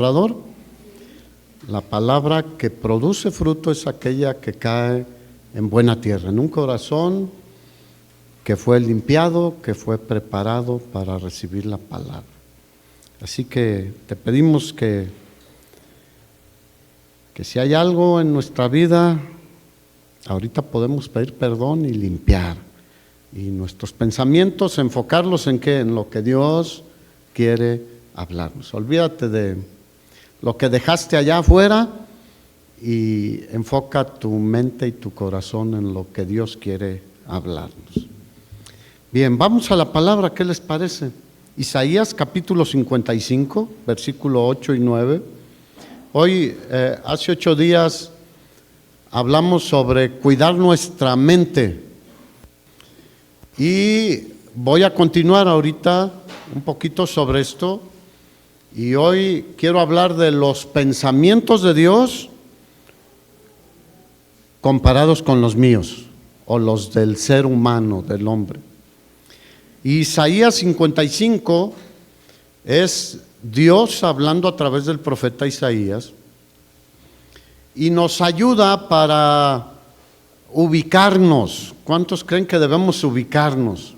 labrador. La palabra que produce fruto es aquella que cae en buena tierra, en un corazón que fue limpiado, que fue preparado para recibir la palabra. Así que te pedimos que si hay algo en nuestra vida, ahorita podemos pedir perdón y limpiar. Y nuestros pensamientos, enfocarlos en qué, en lo que Dios quiere hablarnos. Olvídate de lo que dejaste allá afuera y enfoca tu mente y tu corazón en lo que Dios quiere hablarnos. Bien, vamos a la palabra, ¿qué les parece? Isaías capítulo 55, versículo 8 y 9. Hoy, hace 8 días, hablamos sobre cuidar nuestra mente. Y voy a continuar ahorita un poquito sobre esto. Y hoy quiero hablar de los pensamientos de Dios comparados con los míos, o los del ser humano, del hombre. Isaías 55 es Dios hablando a través del profeta Isaías y nos ayuda para ubicarnos. ¿Cuántos creen que debemos ubicarnos?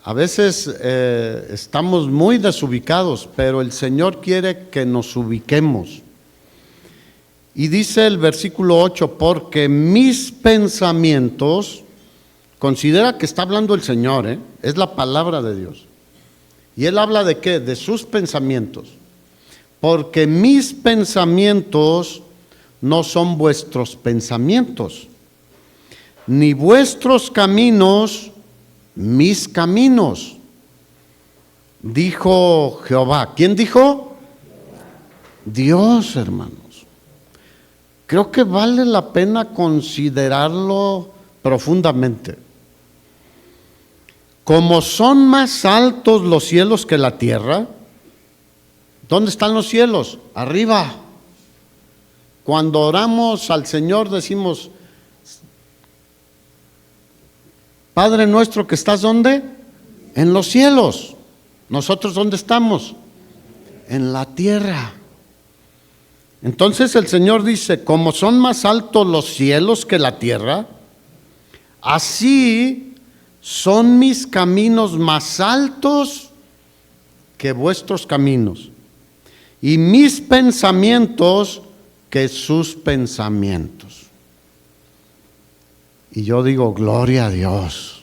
A veces estamos muy desubicados, pero el Señor quiere que nos ubiquemos. Y dice el versículo 8, porque mis pensamientos, considera que está hablando el Señor, es la palabra de Dios. Y Él habla de qué, de sus pensamientos. Porque mis pensamientos no son vuestros pensamientos, ni vuestros caminos mis caminos, dijo Jehová. ¿Quién dijo? Dios, hermanos. Creo que vale la pena considerarlo profundamente. Como son más altos los cielos que la tierra, ¿dónde están los cielos? Arriba. Cuando oramos al Señor decimos, Padre nuestro que estás ¿dónde? En los cielos. ¿Nosotros dónde estamos? En la tierra. Entonces el Señor dice, como son más altos los cielos que la tierra, así son mis caminos más altos que vuestros caminos, y mis pensamientos que sus pensamientos. Y yo digo, gloria a Dios.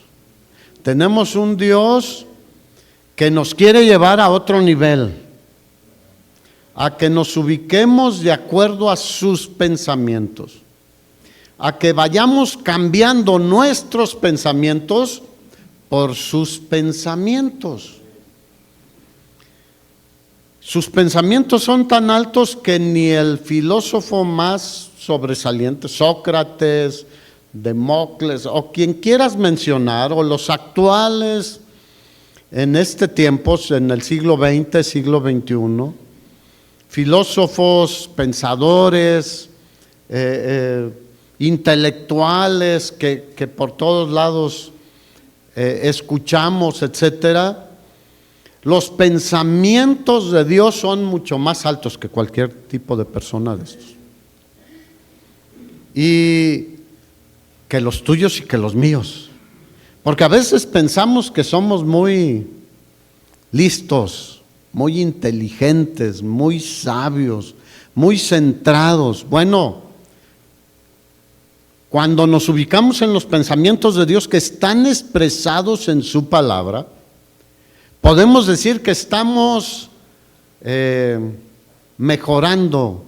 Tenemos un Dios que nos quiere llevar a otro nivel, a que nos ubiquemos de acuerdo a sus pensamientos, a que vayamos cambiando nuestros pensamientos por sus pensamientos. Sus pensamientos son tan altos que ni el filósofo más sobresaliente, Sócrates, Demócles, o quien quieras mencionar, o los actuales en este tiempo, en el siglo XX, siglo XXI, filósofos, pensadores, intelectuales que por todos lados escuchamos, etcétera. Los pensamientos de Dios son mucho más altos que cualquier tipo de persona de estos. Y que los tuyos y que los míos. Porque a veces pensamos que somos muy listos, muy inteligentes, muy sabios, muy centrados. Bueno, cuando nos ubicamos en los pensamientos de Dios que están expresados en su palabra, podemos decir que estamos mejorando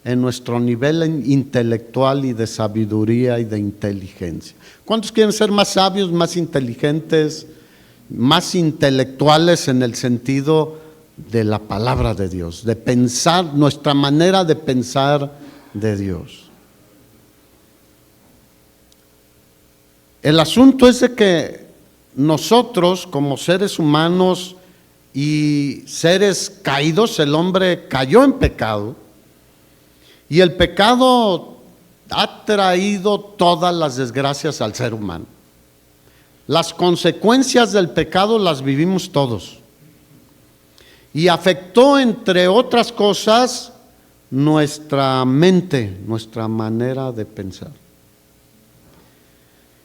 en nuestro nivel intelectual y de sabiduría y de inteligencia. ¿Cuántos quieren ser más sabios, más inteligentes, más intelectuales en el sentido de la palabra de Dios, de pensar, nuestra manera de pensar de Dios? El asunto es de que nosotros como seres humanos y seres caídos, el hombre cayó en pecado, y el pecado ha traído todas las desgracias al ser humano. Las consecuencias del pecado las vivimos todos. y afectó, entre otras cosas, nuestra mente, nuestra manera de pensar.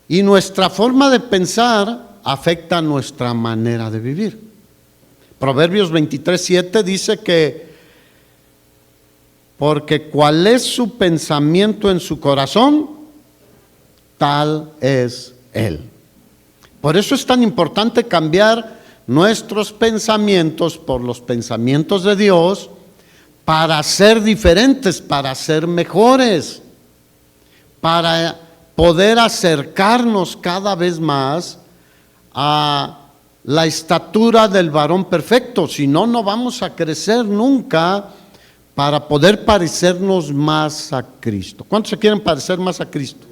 Y nuestra forma de pensar afecta nuestra manera de vivir. Proverbios 23:7 dice que porque cuál es su pensamiento en su corazón, tal es él. Por eso es tan importante cambiar nuestros pensamientos por los pensamientos de Dios para ser diferentes, para ser mejores, para poder acercarnos cada vez más a la estatura del varón perfecto. Si no, no vamos a crecer nunca para poder parecernos más a Cristo. ¿Cuántos se quieren parecer más a Cristo?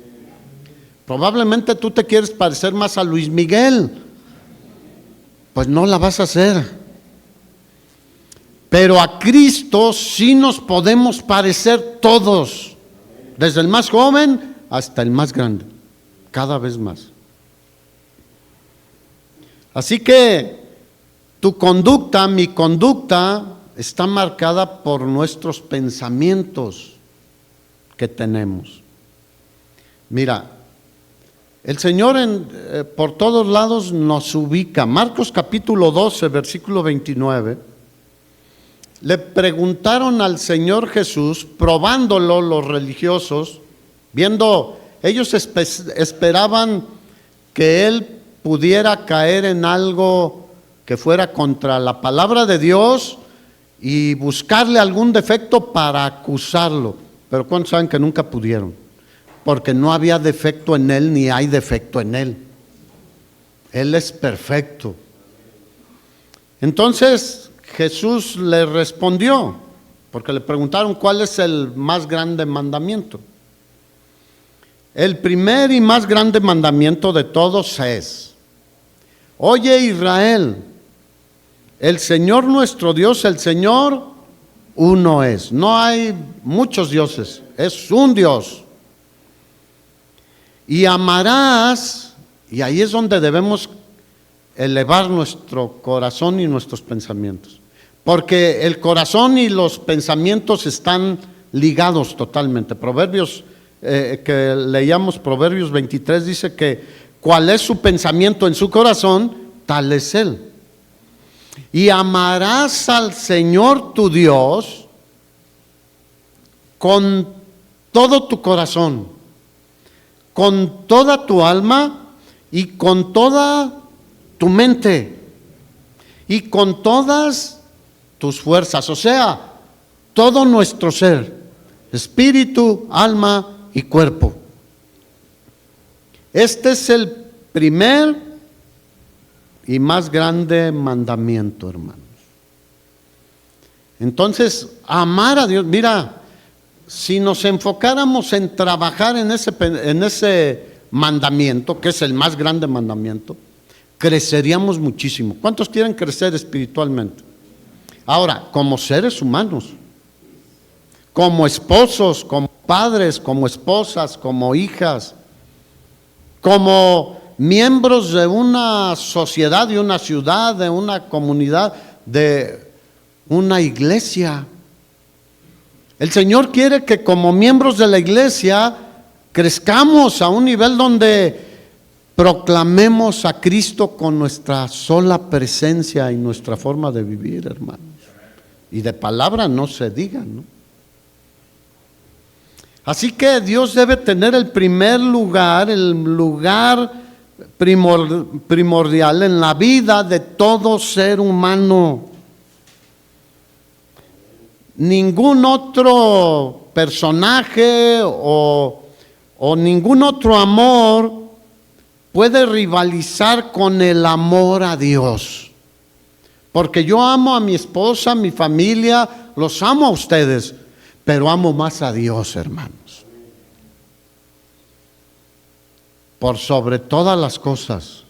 Probablemente tú te quieres parecer más a Luis Miguel. Pues no la vas a hacer. Pero a Cristo sí nos podemos parecer todos, desde el más joven hasta el más grande, cada vez más. Así que tu conducta, mi conducta, está marcada por nuestros pensamientos que tenemos. Mira, el Señor por todos lados nos ubica. Marcos capítulo 12, versículo 29. Le preguntaron al Señor Jesús, probándolo los religiosos, ellos esperaban que Él pudiera caer en algo que fuera contra la palabra de Dios y buscarle algún defecto para acusarlo. Pero ¿cuántos saben que nunca pudieron? Porque no había defecto en Él, ni hay defecto en Él. Él es perfecto. Entonces Jesús le respondió, porque le preguntaron cuál es el más grande mandamiento. El primer y más grande mandamiento de todos es: oye Israel, el Señor nuestro Dios, el Señor uno es. No hay muchos dioses, es un Dios. Y amarás, y ahí es donde debemos elevar nuestro corazón y nuestros pensamientos. Porque el corazón y los pensamientos están ligados totalmente. Proverbios, que leíamos, Proverbios 23, dice que cuál es su pensamiento en su corazón, tal es él. Y amarás al Señor tu Dios con todo tu corazón, con toda tu alma y con toda tu mente y con todas tus fuerzas, o sea, todo nuestro ser, espíritu, alma y cuerpo. Este es el primer y más grande mandamiento, hermanos. Entonces, amar a Dios, mira, si nos enfocáramos en trabajar en ese mandamiento, que es el más grande mandamiento, creceríamos muchísimo. ¿Cuántos quieren crecer espiritualmente? Ahora, como seres humanos, como esposos, como padres, como esposas, como hijas, como miembros de una sociedad, de una ciudad, de una comunidad, de una iglesia. El Señor quiere que como miembros de la iglesia crezcamos a un nivel donde proclamemos a Cristo con nuestra sola presencia y nuestra forma de vivir, hermanos. Y de palabra no se diga, ¿no? Así que Dios debe tener el primer lugar, el lugar primordial en la vida de todo ser humano. Ningún otro personaje o ningún otro amor puede rivalizar con el amor a Dios. Porque yo amo a mi esposa, a mi familia, los amo a ustedes, pero amo más a Dios, hermanos. Por sobre todas las cosas.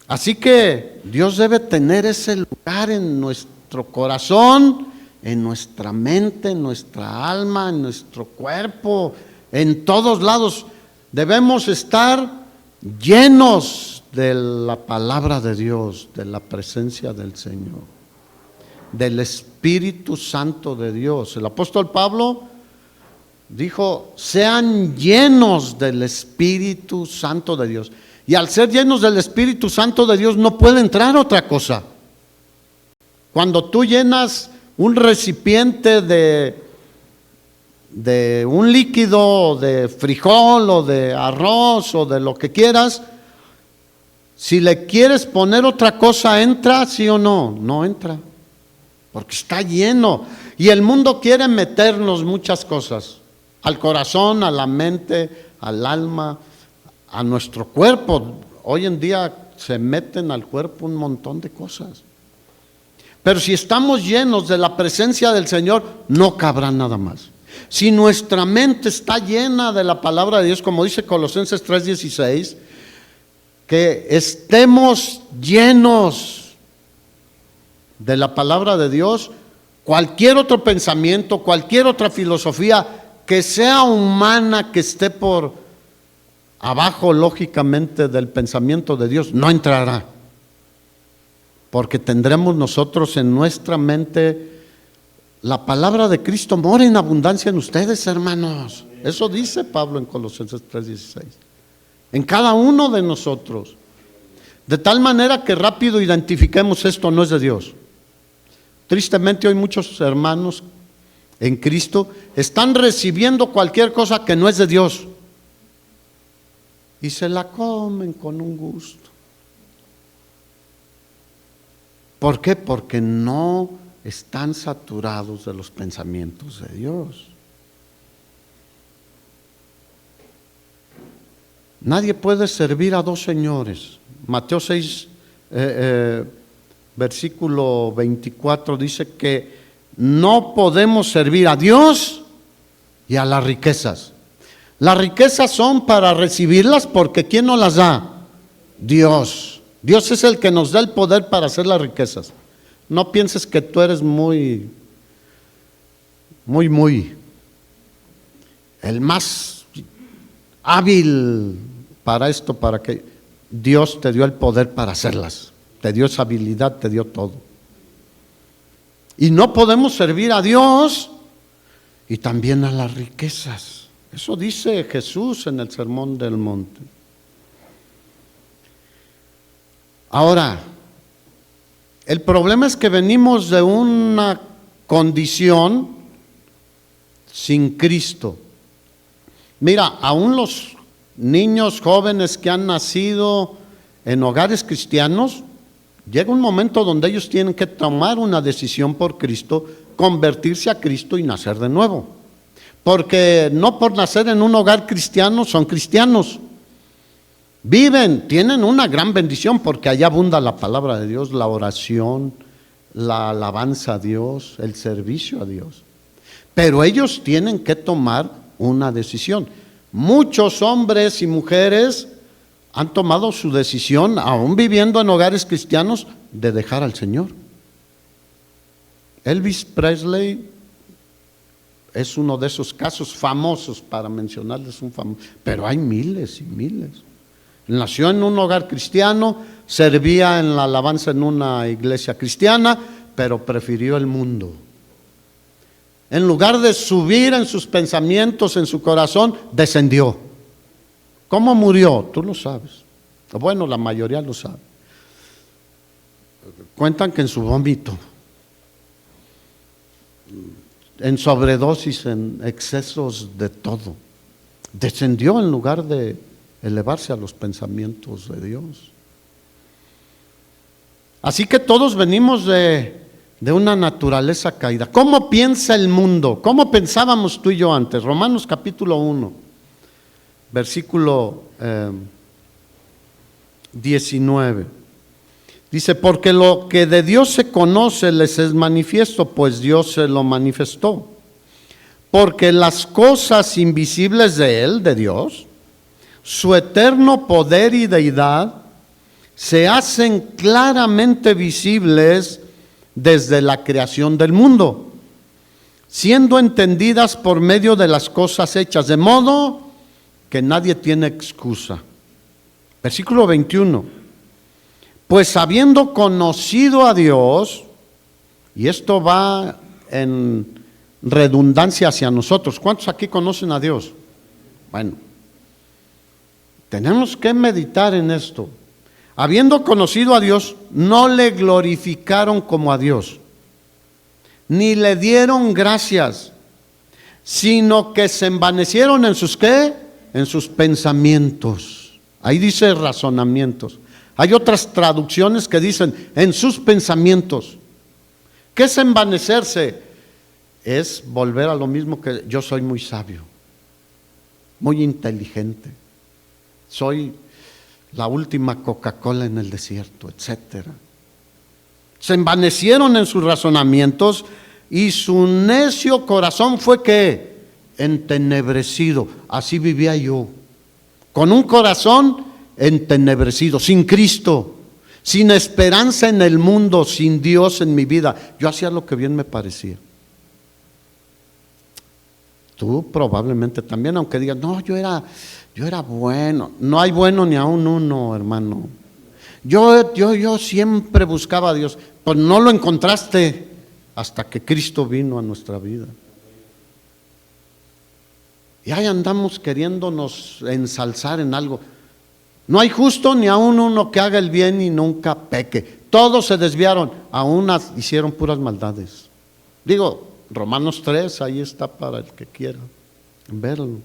Así que Dios debe tener ese lugar en nuestro corazón, en nuestra mente, en nuestra alma, en nuestro cuerpo, en todos lados. Debemos estar llenos de la palabra de Dios, de la presencia del Señor, del Espíritu Santo de Dios. El apóstol Pablo dijo, sean llenos del Espíritu Santo de Dios. Y al ser llenos del Espíritu Santo de Dios no puede entrar otra cosa. Cuando tú llenas un recipiente de un líquido, de frijol o de arroz o de lo que quieras, si le quieres poner otra cosa, ¿entra sí o no? No entra, porque está lleno. Y el mundo quiere meternos muchas cosas, al corazón, a la mente, al alma, a nuestro cuerpo. Hoy en día se meten al cuerpo un montón de cosas. Pero si estamos llenos de la presencia del Señor, no cabrá nada más. Si nuestra mente está llena de la palabra de Dios, como dice Colosenses 3:16, que estemos llenos de la palabra de Dios, cualquier otro pensamiento, cualquier otra filosofía que sea humana, que esté por abajo lógicamente del pensamiento de Dios, no entrará. Porque tendremos nosotros en nuestra mente la palabra de Cristo mora en abundancia en ustedes, hermanos. Eso dice Pablo en Colosenses 3:16. En cada uno de nosotros. De tal manera que rápido identifiquemos esto no es de Dios. Tristemente hoy muchos hermanos en Cristo están recibiendo cualquier cosa que no es de Dios. Y se la comen con un gusto. ¿Por qué? Porque no están saturados de los pensamientos de Dios. Nadie puede servir a dos señores. Mateo 6, versículo 24 dice que no podemos servir a Dios y a las riquezas. Las riquezas son para recibirlas porque ¿quién nos las da? Dios. Dios es el que nos da el poder para hacer las riquezas. No pienses que tú eres muy el más hábil para esto, para que Dios te dio el poder para hacerlas. Te dio esa habilidad, te dio todo. Y no podemos servir a Dios y también a las riquezas. Eso dice Jesús en el Sermón del Monte. Ahora, el problema es que venimos de una condición sin Cristo. Mira, aún los niños jóvenes que han nacido en hogares cristianos, llega un momento donde ellos tienen que tomar una decisión por Cristo, convertirse a Cristo y nacer de nuevo. Porque no por nacer en un hogar cristiano son cristianos. Viven, tienen una gran bendición porque allá abunda la palabra de Dios, la oración, la alabanza a Dios, el servicio a Dios. Pero ellos tienen que tomar una decisión. Muchos hombres y mujeres han tomado su decisión, aún viviendo en hogares cristianos, de dejar al Señor. Elvis Presley es uno de esos casos famosos, para mencionarles un famoso, pero hay miles y miles. Nació en un hogar cristiano, servía en la alabanza en una iglesia cristiana, pero prefirió el mundo. En lugar de subir en sus pensamientos, en su corazón, descendió. ¿Cómo murió? Tú lo sabes. Bueno, la mayoría lo sabe. Cuentan que en su vómito, en sobredosis, en excesos de todo, descendió en lugar de elevarse a los pensamientos de Dios. Así que todos venimos de una naturaleza caída. ¿Cómo piensa el mundo? ¿Cómo pensábamos tú y yo antes? Romanos capítulo 1, versículo 19. Dice, porque lo que de Dios se conoce les es manifiesto, pues Dios se lo manifestó. Porque las cosas invisibles de Él, de Dios, su eterno poder y deidad, se hacen claramente visibles desde la creación del mundo, siendo entendidas por medio de las cosas hechas, de modo que nadie tiene excusa. Versículo 21. Pues habiendo conocido a Dios, y esto va en redundancia hacia nosotros. ¿Cuántos aquí conocen a Dios? Bueno, tenemos que meditar en esto. Habiendo conocido a Dios, no le glorificaron como a Dios, ni le dieron gracias, sino que se envanecieron en sus ¿qué? En sus pensamientos. Ahí dice razonamientos. Hay otras traducciones que dicen en sus pensamientos. ¿Qué es envanecerse? Es volver a lo mismo que yo soy muy sabio, muy inteligente, soy la última Coca-Cola en el desierto, etcétera. Se envanecieron en sus razonamientos y su necio corazón fue ¿qué? Entenebrecido. Así vivía yo, con un corazón entenebrecido, sin Cristo, sin esperanza en el mundo, sin Dios en mi vida. Yo hacía lo que bien me parecía. Tú probablemente también, aunque digas, no, yo era bueno. No hay bueno ni aún uno, hermano. Yo siempre buscaba a Dios, pues no lo encontraste hasta que Cristo vino a nuestra vida. Y ahí andamos queriéndonos ensalzar en algo. No hay justo ni aún uno que haga el bien y nunca peque. Todos se desviaron, aún hicieron puras maldades. Digo, Romanos 3, ahí está para el que quiera verlo.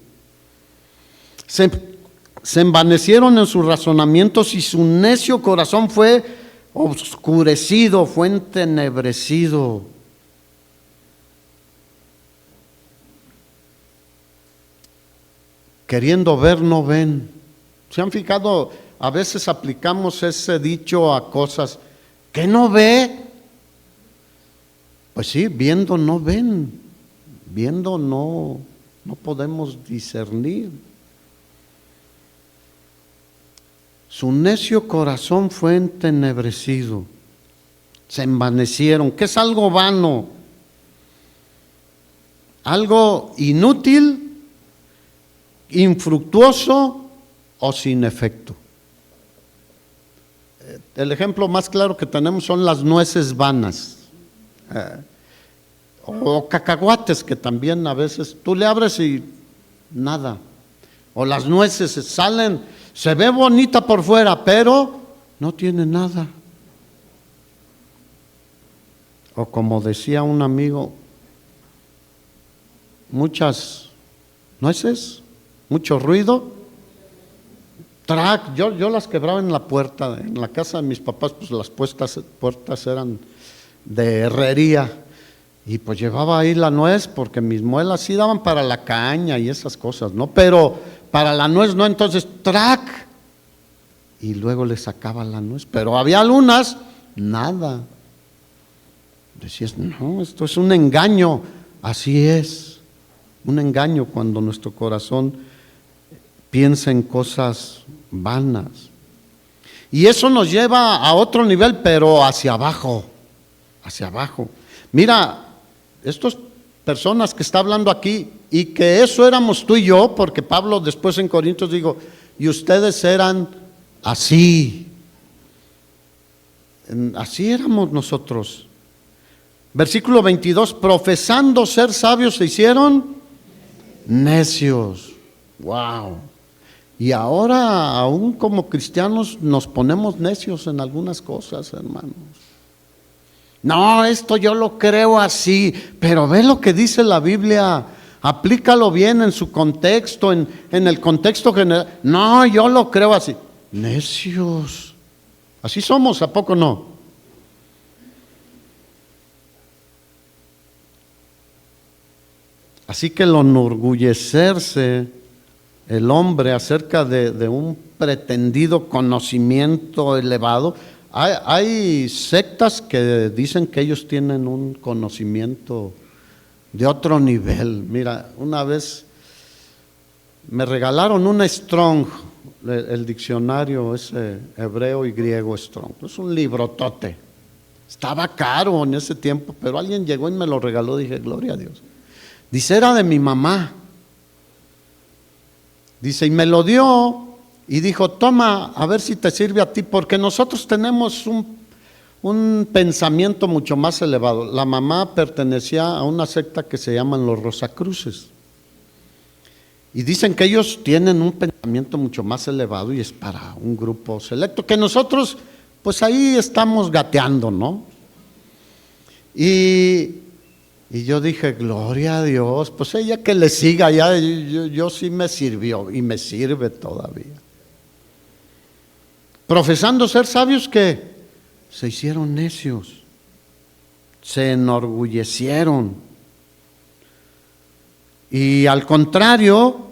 Se envanecieron en sus razonamientos y su necio corazón fue oscurecido, fue entenebrecido. Queriendo ver, no ven. ¿Se han fijado? A veces aplicamos ese dicho a cosas que no ve. Pues sí, viendo no ven, viendo no podemos discernir. Su necio corazón fue entenebrecido, se envanecieron, que es algo vano, algo inútil, infructuoso o sin efecto. El ejemplo más claro que tenemos son las nueces vanas. O cacahuates, que también a veces tú le abres y nada. O las nueces salen, se ve bonita por fuera, pero no tiene nada. O como decía un amigo, muchas nueces, mucho ruido. Yo las quebraba en la puerta, en la casa de mis papás, pues las puertas eran de herrería, y pues llevaba ahí la nuez porque mis muelas sí daban para la caña y esas cosas, ¿no? Pero para la nuez no, entonces ¡trac! Y luego le sacaba la nuez, pero había algunas, nada. Decías, no, esto es un engaño. Así es, un engaño cuando nuestro corazón piensa en cosas vanas. Y eso nos lleva a otro nivel, pero hacia abajo. Hacia abajo. Mira, estas personas que está hablando aquí, y que eso éramos tú y yo, porque Pablo después en Corintios digo, y ustedes eran así. Así éramos nosotros. Versículo 22, profesando ser sabios se hicieron necios. Wow. Y ahora aún como cristianos nos ponemos necios en algunas cosas, hermanos. No, esto yo lo creo así, pero ve lo que dice la Biblia, aplícalo bien en su contexto, en el contexto general. No, yo lo creo así. Necios. Así somos, ¿a poco no? Así que el enorgullecerse el hombre acerca de un pretendido conocimiento elevado, hay sectas que dicen que ellos tienen un conocimiento de otro nivel. Mira, una vez me regalaron un Strong, el diccionario ese hebreo y griego Strong. Es un librotote. Estaba caro en ese tiempo, pero alguien llegó y me lo regaló. Dije, gloria a Dios. Dice, era de mi mamá. Dice, y me lo dio y dijo, toma, a ver si te sirve a ti, porque nosotros tenemos un pensamiento mucho más elevado. La mamá pertenecía a una secta que se llaman los Rosacruces. Y dicen que ellos tienen un pensamiento mucho más elevado y es para un grupo selecto, que nosotros pues ahí estamos gateando, ¿no? Y yo dije, gloria a Dios, pues ella que le siga, ya yo sí me sirvió y me sirve todavía. Profesando ser sabios, que se hicieron necios, se enorgullecieron. Y al contrario,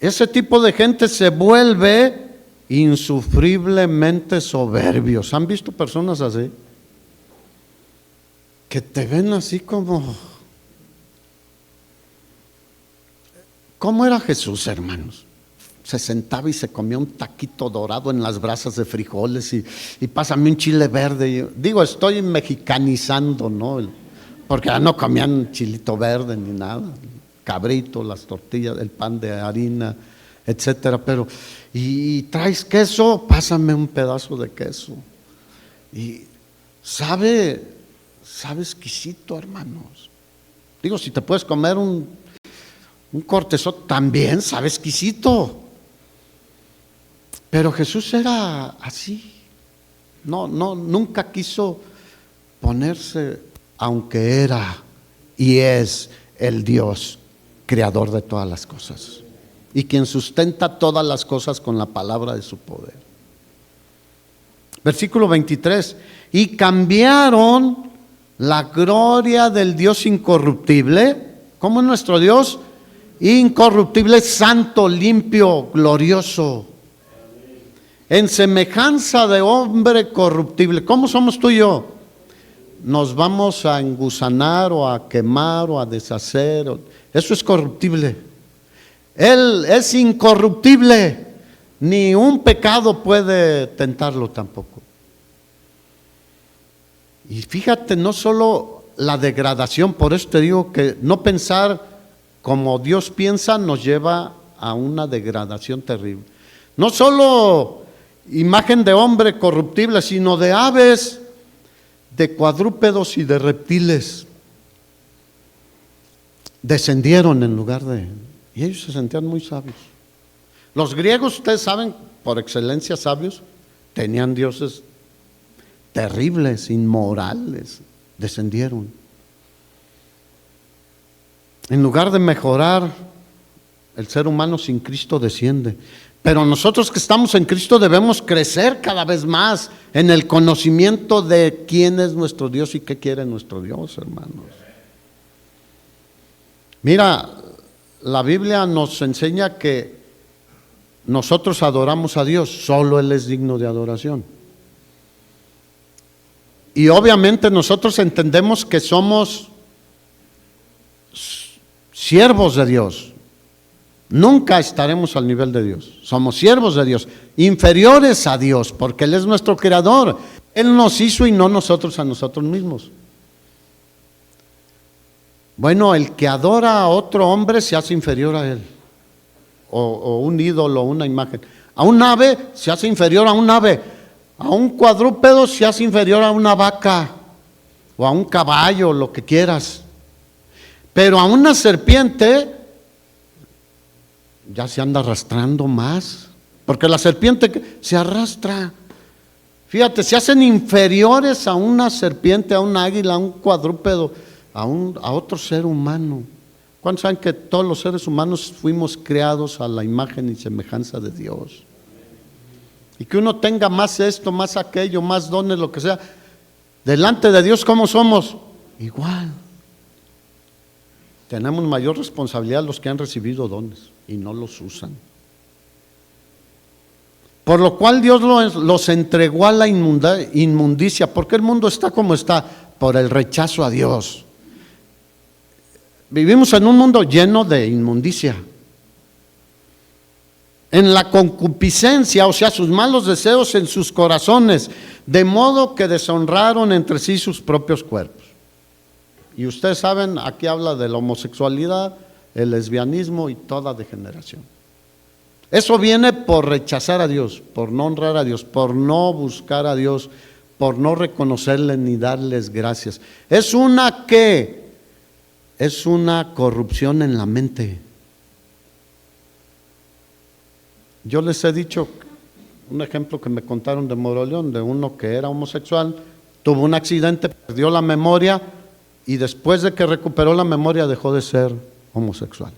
ese tipo de gente se vuelve insufriblemente soberbios. ¿Han visto personas así? Que te ven así como... ¿Cómo era Jesús, hermanos? Se sentaba y se comía un taquito dorado en las brasas de frijoles y pásame un chile verde. Digo, estoy mexicanizando, ¿no? Porque ya no comían chilito verde ni nada. Cabrito, las tortillas, el pan de harina, etcétera. Pero, y traes queso, pásame un pedazo de queso. Y sabe exquisito, hermanos. Digo, si te puedes comer un cortezote, también sabe exquisito. Pero Jesús era así. Nunca quiso ponerse, aunque era y es el Dios creador de todas las cosas y quien sustenta todas las cosas con la palabra de su poder. Versículo 23, y cambiaron la gloria del Dios incorruptible. ¿Cómo es nuestro Dios? Incorruptible, santo, limpio, glorioso, en semejanza de hombre corruptible. ¿Cómo somos tú y yo? Nos vamos a engusanar o a quemar o a deshacer. Eso es corruptible. Él es incorruptible. Ni un pecado puede tentarlo tampoco. Y fíjate, no solo la degradación, por eso te digo que no pensar como Dios piensa nos lleva a una degradación terrible. No solo imagen de hombre corruptible, sino de aves, de cuadrúpedos y de reptiles. Descendieron en lugar de... Y ellos se sentían muy sabios. Los griegos, ustedes saben, por excelencia sabios, tenían dioses terribles, inmorales. Descendieron. En lugar de mejorar, el ser humano sin Cristo desciende. Pero nosotros que estamos en Cristo debemos crecer cada vez más en el conocimiento de quién es nuestro Dios y qué quiere nuestro Dios, hermanos. Mira, la Biblia nos enseña que nosotros adoramos a Dios, solo Él es digno de adoración. Y obviamente nosotros entendemos que somos siervos de Dios. Nunca estaremos al nivel de Dios. Somos siervos de Dios, inferiores a Dios, porque Él es nuestro creador. Él nos hizo y no nosotros a nosotros mismos. Bueno, el que adora a otro hombre se hace inferior a él, o un ídolo, una imagen. A un ave se hace inferior a un ave, a un cuadrúpedo se hace inferior a una vaca, o a un caballo, lo que quieras. Pero a una serpiente ya se anda arrastrando más, porque la serpiente se arrastra. Fíjate, se hacen inferiores a una serpiente, a un águila, a un cuadrúpedo, a otro ser humano. ¿Cuántos saben que todos los seres humanos fuimos creados a la imagen y semejanza de Dios? Y que uno tenga más esto, más aquello, más dones, lo que sea, delante de Dios, ¿cómo somos? Igual. Tenemos mayor responsabilidad los que han recibido dones y no los usan. Por lo cual Dios los entregó a la inmundicia. ¿Por qué el mundo está como está? Por el rechazo a Dios. Vivimos en un mundo lleno de inmundicia. En la concupiscencia, o sea, sus malos deseos en sus corazones, de modo que deshonraron entre sí sus propios cuerpos. Y ustedes saben, aquí habla de la homosexualidad, el lesbianismo y toda degeneración. Eso viene por rechazar a Dios, por no honrar a Dios, por no buscar a Dios, por no reconocerle ni darles gracias. Es una corrupción en la mente. Yo les he dicho un ejemplo que me contaron de Moroleón, de uno que era homosexual, tuvo un accidente, perdió la memoria y después de que recuperó la memoria dejó de ser homosexual.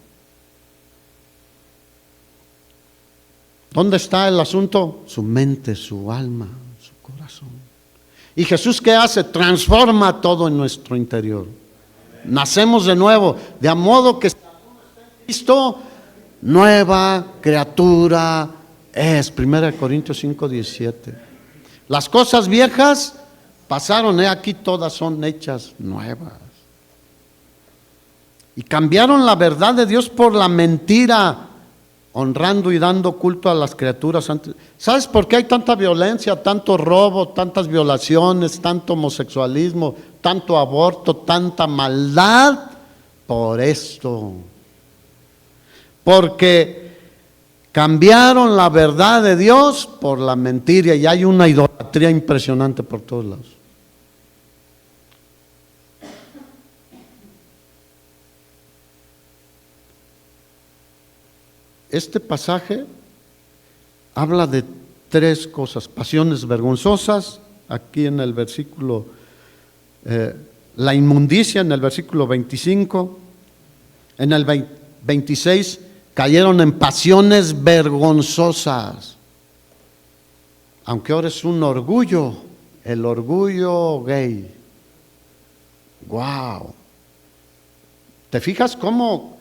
¿Dónde está el asunto? Su mente, su alma, su corazón. ¿Y Jesús qué hace? Transforma todo en nuestro interior. Nacemos de nuevo, de a modo que Cristo, nueva criatura es. 1 Corintios 5:17. Las cosas viejas pasaron, aquí todas son hechas nuevas. Y cambiaron la verdad de Dios por la mentira, honrando y dando culto a las criaturas antes. ¿Sabes por qué hay tanta violencia, tanto robo, tantas violaciones, tanto homosexualismo, tanto aborto, tanta maldad? Por esto. Porque cambiaron la verdad de Dios por la mentira y hay una idolatría impresionante por todos lados. Este pasaje habla de tres cosas: pasiones vergonzosas, aquí en el versículo, la inmundicia en el versículo 25, en el 26, cayeron en pasiones vergonzosas, aunque ahora es un orgullo, el orgullo gay. ¡Wow! ¿Te fijas cómo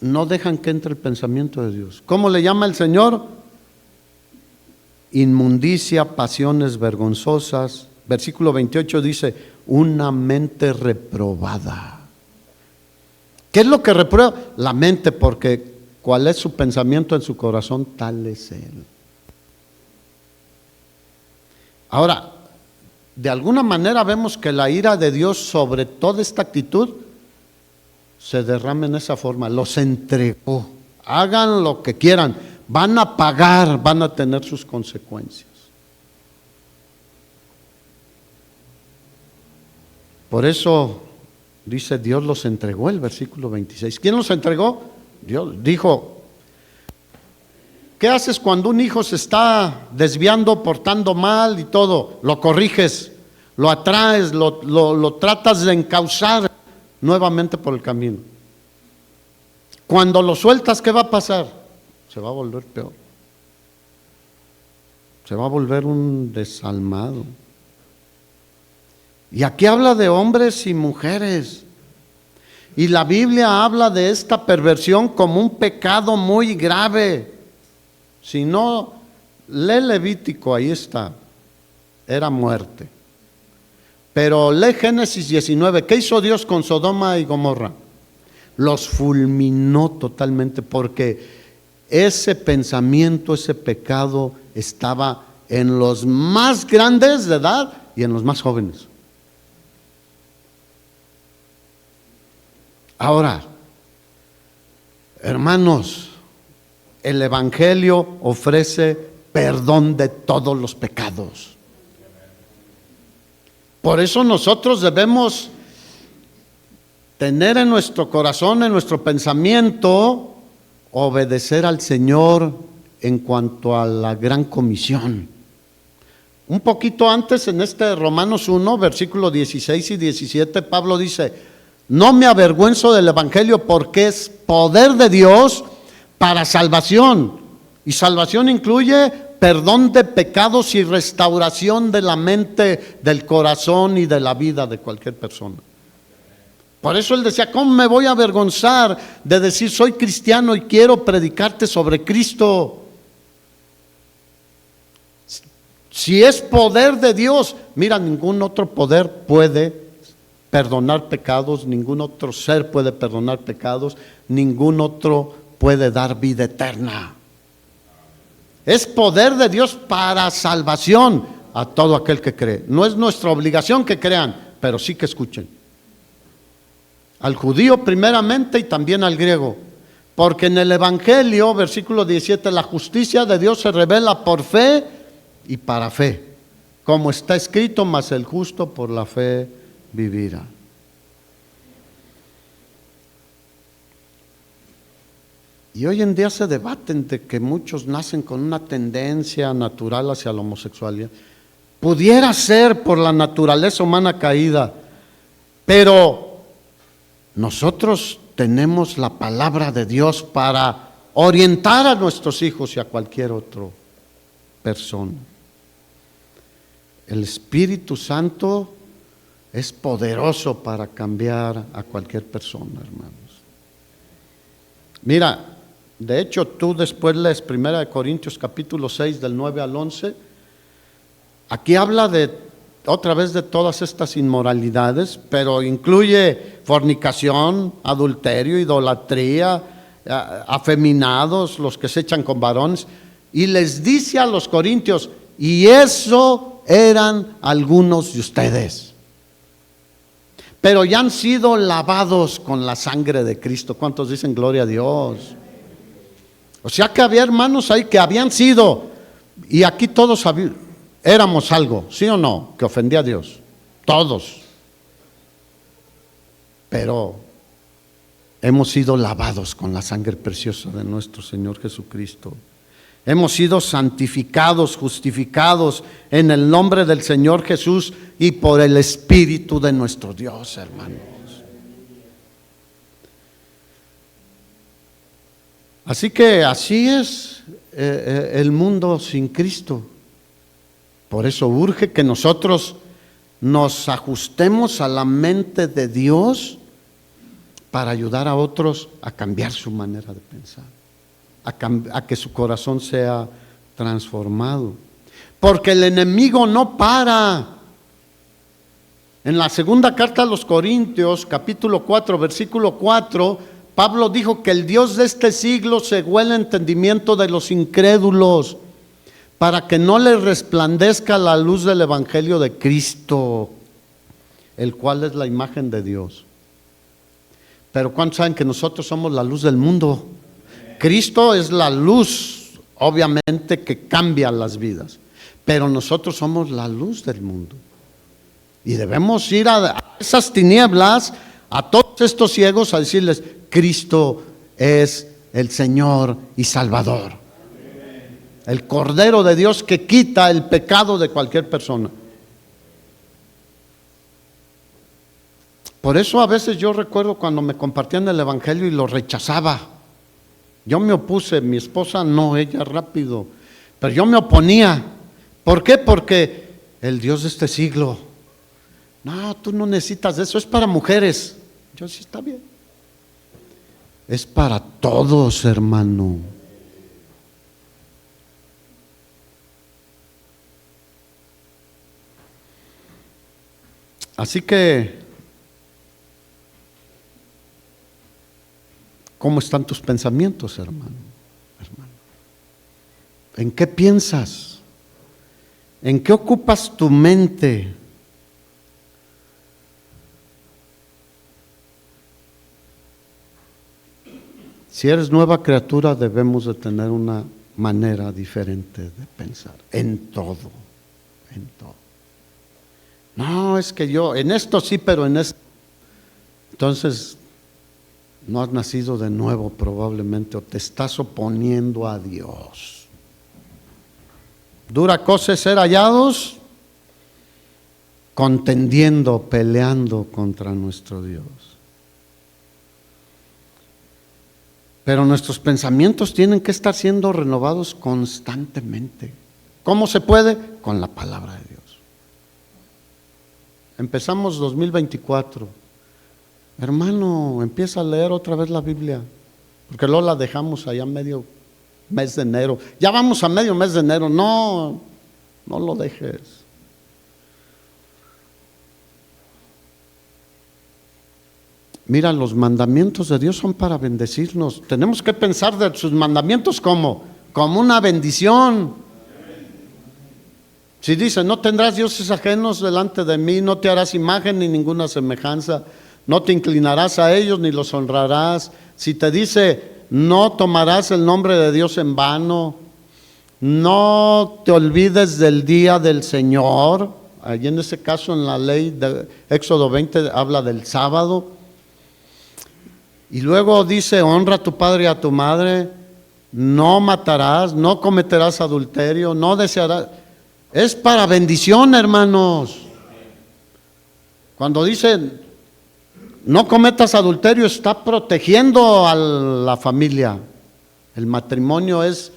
no dejan que entre el pensamiento de Dios? ¿Cómo le llama el Señor? Inmundicia, pasiones vergonzosas. Versículo 28 dice, una mente reprobada. ¿Qué es lo que reprueba? La mente, porque cuál es su pensamiento en su corazón, tal es él. Ahora, de alguna manera vemos que la ira de Dios sobre toda esta actitud se derrama en esa forma. Los entregó. Hagan lo que quieran. Van a pagar, van a tener sus consecuencias. Por eso dice, Dios los entregó, el versículo 26. ¿Quién los entregó? Dios dijo, ¿qué haces cuando un hijo se está desviando, portando mal y todo? Lo corriges, lo atraes, lo tratas de encauzar nuevamente por el camino. Cuando lo sueltas, ¿qué va a pasar? Se va a volver peor. Se va a volver un desalmado. Y aquí habla de hombres y mujeres. Y la Biblia habla de esta perversión como un pecado muy grave. Si no, lee Levítico, ahí está. Era muerte. Pero lee Génesis 19. ¿Qué hizo Dios con Sodoma y Gomorra? Los fulminó totalmente, porque ese pensamiento, ese pecado estaba en los más grandes de edad y en los más jóvenes. Ahora, hermanos, el Evangelio ofrece perdón de todos los pecados. Por eso nosotros debemos tener en nuestro corazón, en nuestro pensamiento, obedecer al Señor en cuanto a la gran comisión. Un poquito antes, en Romanos 1, versículos 16 y 17, Pablo dice, no me avergüenzo del Evangelio porque es poder de Dios para salvación. Y salvación incluye perdón de pecados y restauración de la mente, del corazón y de la vida de cualquier persona. Por eso él decía, ¿cómo me voy a avergonzar de decir soy cristiano y quiero predicarte sobre Cristo? Si es poder de Dios, mira, ningún otro poder puede perdonar pecados, ningún otro ser puede perdonar pecados, ningún otro puede dar vida eterna. Es poder de Dios para salvación a todo aquel que cree. No es nuestra obligación que crean, pero sí que escuchen. Al judío primeramente y también al griego, Porque en el Evangelio, versículo 17, la justicia de Dios se revela por fe y para fe. Como está escrito, mas el justo por la fe vivirá. Y hoy en día se debaten de que muchos nacen con una tendencia natural hacia la homosexualidad. Pudiera ser por la naturaleza humana caída, pero nosotros tenemos la palabra de Dios para orientar a nuestros hijos y a cualquier otra persona. El Espíritu Santo es poderoso para cambiar a cualquier persona, hermanos. Mira, de hecho, tú después lees 1 Corintios capítulo 6 del 9 al 11. Aquí habla otra vez de todas estas inmoralidades, pero incluye fornicación, adulterio, idolatría, afeminados, los que se echan con varones. Y les dice a los corintios, y eso eran algunos de ustedes. Pero ya han sido lavados con la sangre de Cristo. ¿Cuántos dicen gloria a Dios? O sea que había hermanos ahí que habían sido, y aquí todos éramos algo, ¿sí o no? Que ofendía a Dios, todos. Pero hemos sido lavados con la sangre preciosa de nuestro Señor Jesucristo. Hemos sido santificados, justificados en el nombre del Señor Jesús y por el Espíritu de nuestro Dios, hermanos. Así que así es el mundo sin Cristo. Por eso urge que nosotros nos ajustemos a la mente de Dios para ayudar a otros a cambiar su manera de pensar, a que su corazón sea transformado. Porque el enemigo no para. En la segunda carta a los Corintios, capítulo 4, versículo 4, Pablo dijo que el Dios de este siglo cegó el entendimiento de los incrédulos para que no les resplandezca la luz del Evangelio de Cristo, el cual es la imagen de Dios. Pero ¿cuántos saben que nosotros somos la luz del mundo? Cristo es la luz, obviamente, que cambia las vidas, pero nosotros somos la luz del mundo. Y debemos ir a esas tinieblas, a todos estos ciegos, a decirles, Cristo es el Señor y Salvador. El Cordero de Dios que quita el pecado de cualquier persona. Por eso a veces yo recuerdo cuando me compartían el Evangelio y lo rechazaba. Yo me opuse, mi esposa no, ella rápido, pero yo me oponía. ¿Por qué? Porque el Dios de este siglo, no, tú no necesitas de eso, es para mujeres. Yo sí, está bien. Es para todos, hermano. Así que, ¿cómo están tus pensamientos, hermano? ¿En qué piensas? ¿En qué ocupas tu mente? Si eres nueva criatura, debemos de tener una manera diferente de pensar, en todo, en todo. No, es que yo, en esto sí, pero en esto. Entonces, no has nacido de nuevo probablemente, o te estás oponiendo a Dios. Dura cosa es ser hallados contendiendo, peleando contra nuestro Dios. Pero nuestros pensamientos tienen que estar siendo renovados constantemente. ¿Cómo se puede? Con la palabra de Dios. Empezamos 2024. Hermano, empieza a leer otra vez la Biblia, porque luego la dejamos allá medio mes de enero. Ya vamos a medio mes de enero. No lo dejes. Mira, los mandamientos de Dios son para bendecirnos. Tenemos que pensar de sus mandamientos como una bendición. Si dice, no tendrás dioses ajenos delante de mí, no te harás imagen ni ninguna semejanza, no te inclinarás a ellos ni los honrarás. Si te dice, no tomarás el nombre de Dios en vano, no te olvides del día del Señor. Allí en ese caso, en la ley de Éxodo 20 habla del sábado. Y luego dice, honra a tu padre y a tu madre, no matarás, no cometerás adulterio, no desearás. Es para bendición, hermanos. Cuando dice no cometas adulterio, está protegiendo a la familia. El matrimonio es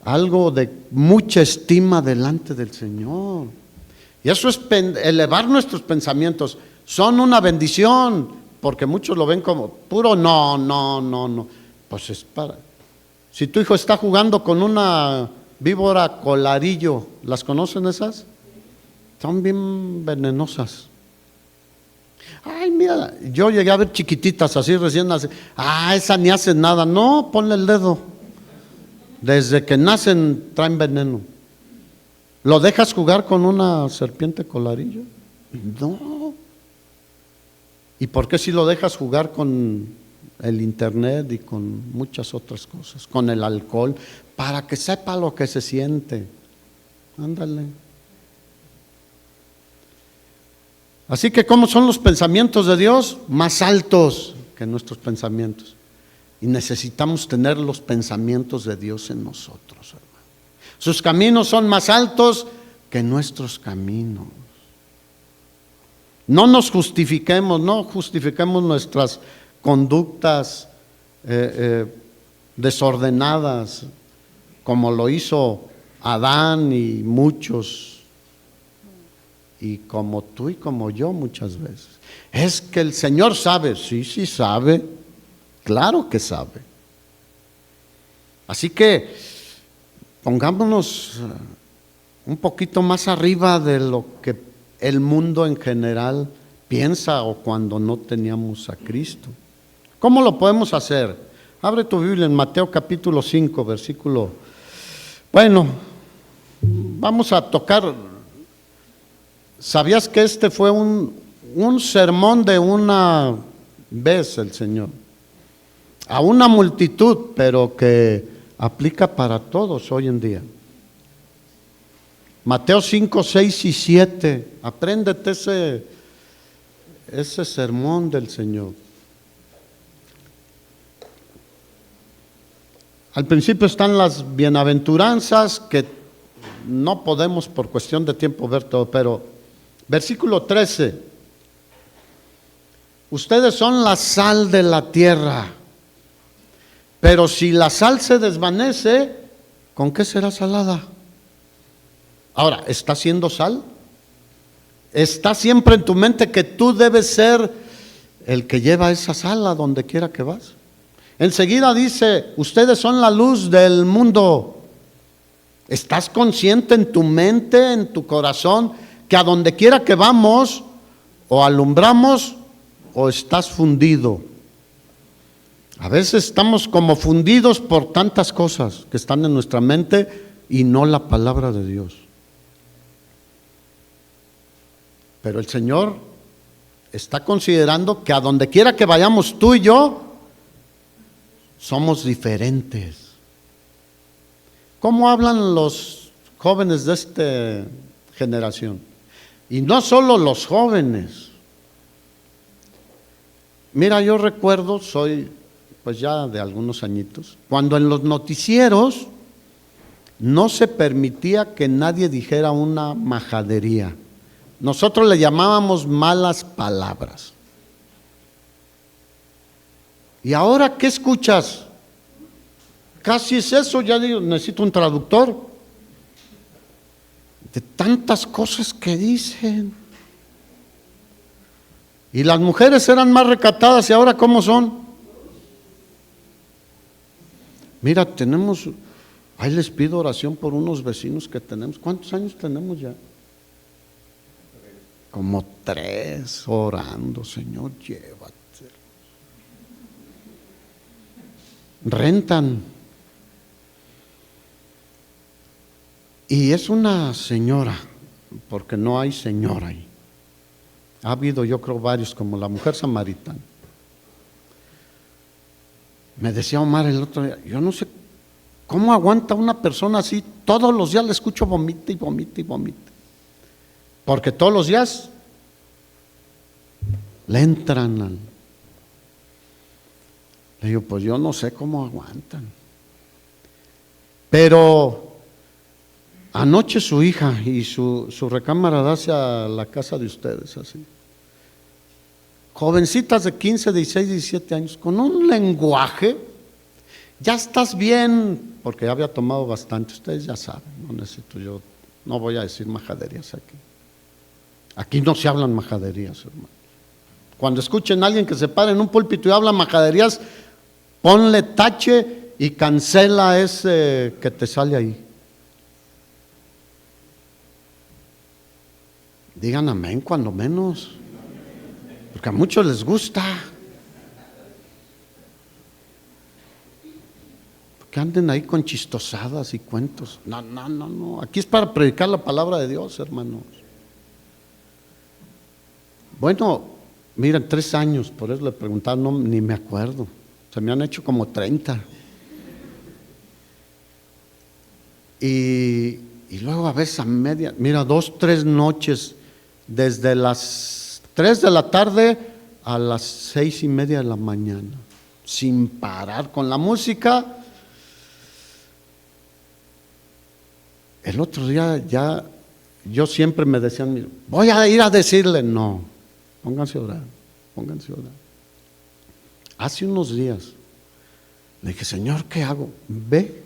algo de mucha estima delante del Señor. Y eso es elevar nuestros pensamientos. Son una bendición, porque muchos lo ven como puro no. Pues es para. Si tu hijo está jugando con una víbora colarillo, ¿las conocen esas? Son bien venenosas. Ay, mira, yo llegué a ver chiquititas así recién nacidas. Esa ni hace nada. No, ponle el dedo. Desde que nacen traen veneno. ¿Lo dejas jugar con una serpiente colarillo? No. ¿Y por qué si lo dejas jugar con el internet y con muchas otras cosas? Con el alcohol, para que sepa lo que se siente. Ándale. Así que, ¿cómo son los pensamientos de Dios? Más altos que nuestros pensamientos. Y necesitamos tener los pensamientos de Dios en nosotros, hermano. Sus caminos son más altos que nuestros caminos. No nos justifiquemos, no justifiquemos nuestras conductas desordenadas, como lo hizo Adán y muchos, y como tú y como yo muchas veces. Es que el Señor sabe, sí sabe, claro que sabe. Así que pongámonos un poquito más arriba de lo que el mundo en general piensa o cuando no teníamos a Cristo. ¿Cómo lo podemos hacer? Abre tu Biblia en Mateo capítulo 5, versículo. Bueno, vamos a tocar. ¿Sabías que este fue un sermón de una vez el Señor? A una multitud, pero que aplica para todos hoy en día. Mateo 5, 6 y 7. Apréndete ese sermón del Señor. Al principio están las bienaventuranzas, que no podemos por cuestión de tiempo ver todo, pero versículo 13. Ustedes son la sal de la tierra, pero si la sal se desvanece, ¿con qué será salada? Ahora, ¿está siendo sal? Está siempre en tu mente que tú debes ser el que lleva esa sal a donde quiera que vas. Enseguida dice, ustedes son la luz del mundo. ¿Estás consciente en tu mente, en tu corazón, que a donde quiera que vamos, o alumbramos, o estás fundido? A veces estamos como fundidos por tantas cosas que están en nuestra mente y no la palabra de Dios. Pero el Señor está considerando que a donde quiera que vayamos tú y yo, somos diferentes. ¿Cómo hablan los jóvenes de esta generación? Y no solo los jóvenes. Mira, yo recuerdo, soy pues ya de algunos añitos, cuando en los noticieros no se permitía que nadie dijera una majadería. Nosotros le llamábamos malas palabras. ¿Y ahora qué escuchas? Casi es eso, ya digo, necesito un traductor. De tantas cosas que dicen. Y las mujeres eran más recatadas, ¿y ahora cómo son? Mira, ahí les pido oración por unos vecinos que tenemos. ¿Cuántos años tenemos ya? Como 3 orando, Señor, llévate. Rentan. Y es una señora, porque no hay señor ahí. Ha habido, yo creo, varios, como la mujer samaritana. Me decía Omar el otro día, yo no sé cómo aguanta una persona así, todos los días le escucho vomite y vomite y vomite. Porque todos los días le entran al... Le digo, pues yo no sé cómo aguantan. Pero anoche su hija y su recámara da hacia la casa de ustedes, así. Jovencitas de 15, 16, 17 años, con un lenguaje, ya estás bien, porque ya había tomado bastante, ustedes ya saben, no necesito yo, no voy a decir majaderías aquí. Aquí no se hablan majaderías, hermano. Cuando escuchen a alguien que se para en un púlpito y habla majaderías, ponle tache y cancela ese que te sale ahí. Digan amén cuando menos, porque a muchos les gusta. Que anden ahí con chistosadas y cuentos. No. Aquí es para predicar la palabra de Dios, hermanos. Bueno, miren, 3 años, por eso le preguntaba, no, ni me acuerdo. Se me han hecho como 30. Y luego a veces a media, mira, 2, 3 noches, desde las 3 de la tarde a las 6:30 de la mañana, sin parar, con la música. El otro día ya, yo siempre me decían, voy a ir a decirle, no, pónganse a orar. Hace unos días le dije, Señor, ¿qué hago? Ve.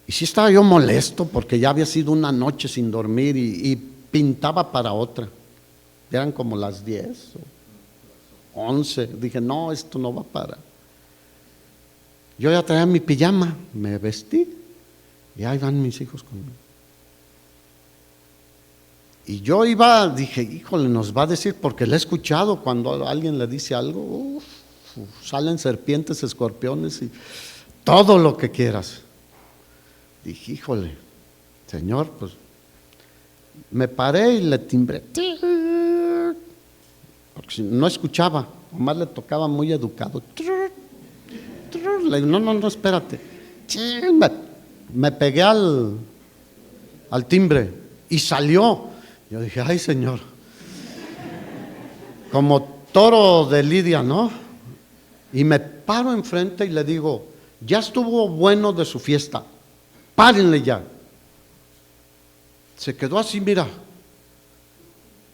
Y sí estaba yo molesto porque ya había sido una noche sin dormir y pintaba para otra. Eran como las 10 o 11. Dije, no, esto no va a parar. Yo ya traía mi pijama, me vestí y ahí van mis hijos conmigo. Y yo dije, híjole, nos va a decir, porque le he escuchado cuando alguien le dice algo, salen serpientes, escorpiones y todo lo que quieras. Dije, híjole, Señor, pues me paré y le timbré, porque si no escuchaba, nomás le tocaba muy educado. Le digo, no, espérate. Me pegué al timbre y salió. Yo dije, ay, Señor, como toro de Lidia, ¿no? Y me paro enfrente y le digo, ya estuvo bueno de su fiesta, párenle ya. Se quedó así, mira.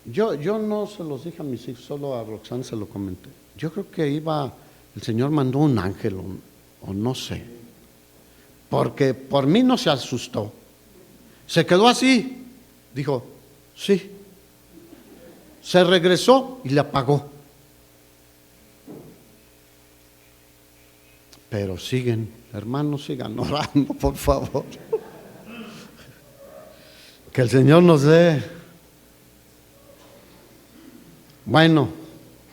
Yo no se los dije a mis hijos, solo a Roxana se lo comenté. Yo creo que el Señor mandó un ángel o no sé, porque por mí no se asustó. Se quedó así, dijo, sí. Se regresó y le apagó. Pero siguen, hermanos, sigan orando, por favor. Que el Señor nos dé. Bueno,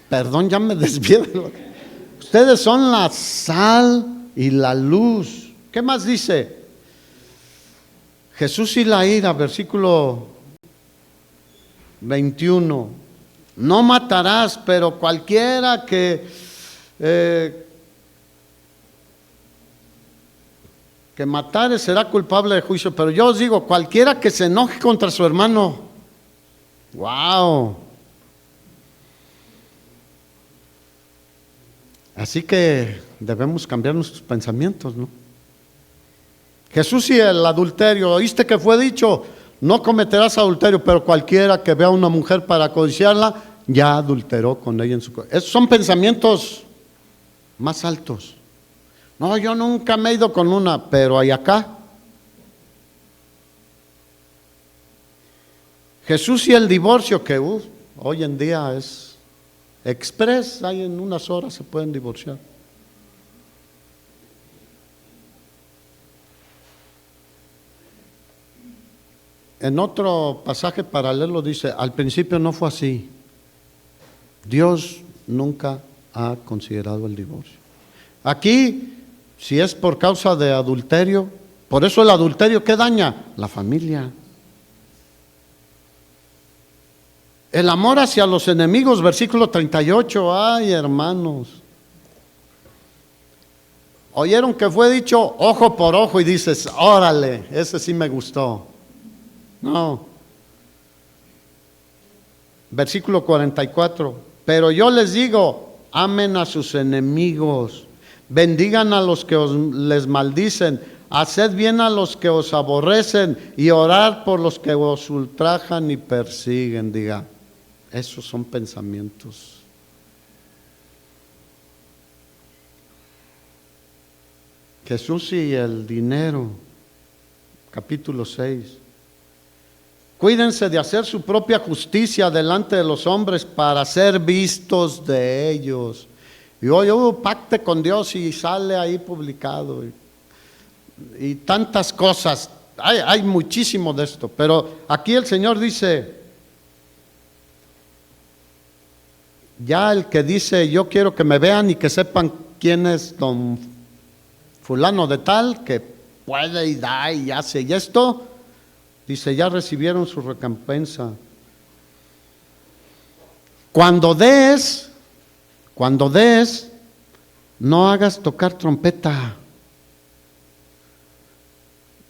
perdón, ya me desvié de lo que... Ustedes son la sal y la luz. ¿Qué más dice? Jesús y la ira, versículo 21. No matarás, pero cualquiera que matare será culpable de juicio. Pero yo os digo, cualquiera que se enoje contra su hermano. ¡Wow! Así que debemos cambiar nuestros pensamientos, ¿no? Jesús y el adulterio, ¿oíste que fue dicho? No cometerás adulterio, pero cualquiera que vea a una mujer para codiciarla, ya adulteró con ella en su corazón. Esos son pensamientos más altos. No, yo nunca me he ido con una, pero hay acá. Jesús y el divorcio, que hoy en día es express, ahí en unas horas se pueden divorciar. En otro pasaje paralelo dice, al principio no fue así. Dios nunca ha considerado el divorcio. Aquí, si es por causa de adulterio, por eso el adulterio, ¿qué daña? La familia. El amor hacia los enemigos, versículo 38, ay, hermanos. Oyeron que fue dicho ojo por ojo y dices, órale, ese sí me gustó. No. Versículo 44. Pero yo les digo, amen a sus enemigos, bendigan a los que les maldicen, haced bien a los que os aborrecen y orad por los que os ultrajan y persiguen. Diga, esos son pensamientos. Jesús y el dinero, capítulo 6. Cuídense de hacer su propia justicia delante de los hombres para ser vistos de ellos. Y hoy pacte con Dios y sale ahí publicado. Y tantas cosas. Hay muchísimo de esto. Pero aquí el Señor dice, ya el que dice, yo quiero que me vean y que sepan quién es don fulano de tal, que puede y da y hace y esto, dice, ya recibieron su recompensa. Cuando des, no hagas tocar trompeta.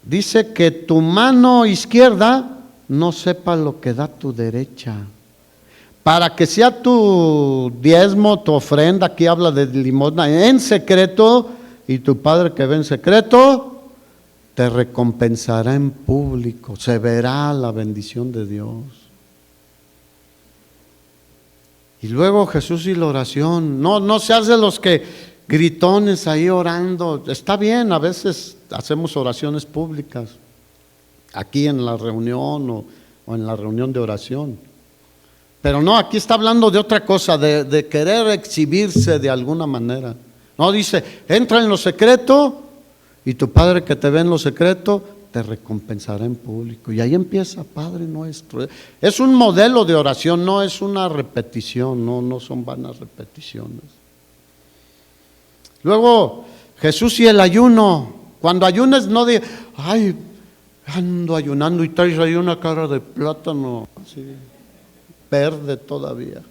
Dice que tu mano izquierda no sepa lo que da tu derecha. Para que sea tu diezmo, tu ofrenda, aquí habla de limosna, en secreto, y tu Padre que ve en secreto, te recompensará en público. Se verá la bendición de Dios. Y luego Jesús y la oración. No seas de los que gritones ahí orando. Está bien, a veces hacemos oraciones públicas, aquí en la reunión o en la reunión de oración. Pero no, aquí está hablando de otra cosa, de querer exhibirse de alguna manera. No, dice, entra en lo secreto y tu Padre que te ve en lo secreto te recompensará en público. Y ahí empieza, Padre nuestro. Es un modelo de oración, no es una repetición, no son vanas repeticiones. Luego, Jesús y el ayuno. Cuando ayunes no digas, ay, ando ayunando y traes ahí una cara de plátano, así, verde todavía.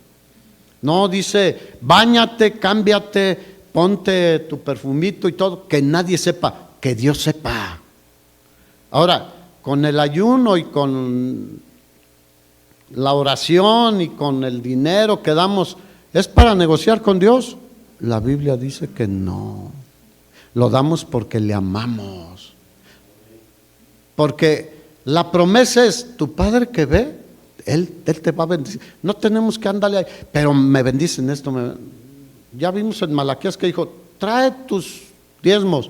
No, dice, báñate, cámbiate, ponte tu perfumito y todo, que nadie sepa, que Dios sepa. Ahora, con el ayuno y con la oración y con el dinero que damos, ¿es para negociar con Dios? La Biblia dice que no. Lo damos porque le amamos. Porque la promesa es, tu Padre que ve, Él te va a bendecir. No tenemos que andarle ahí, pero me bendicen esto. Ya vimos en Malaquías que dijo, trae tus diezmos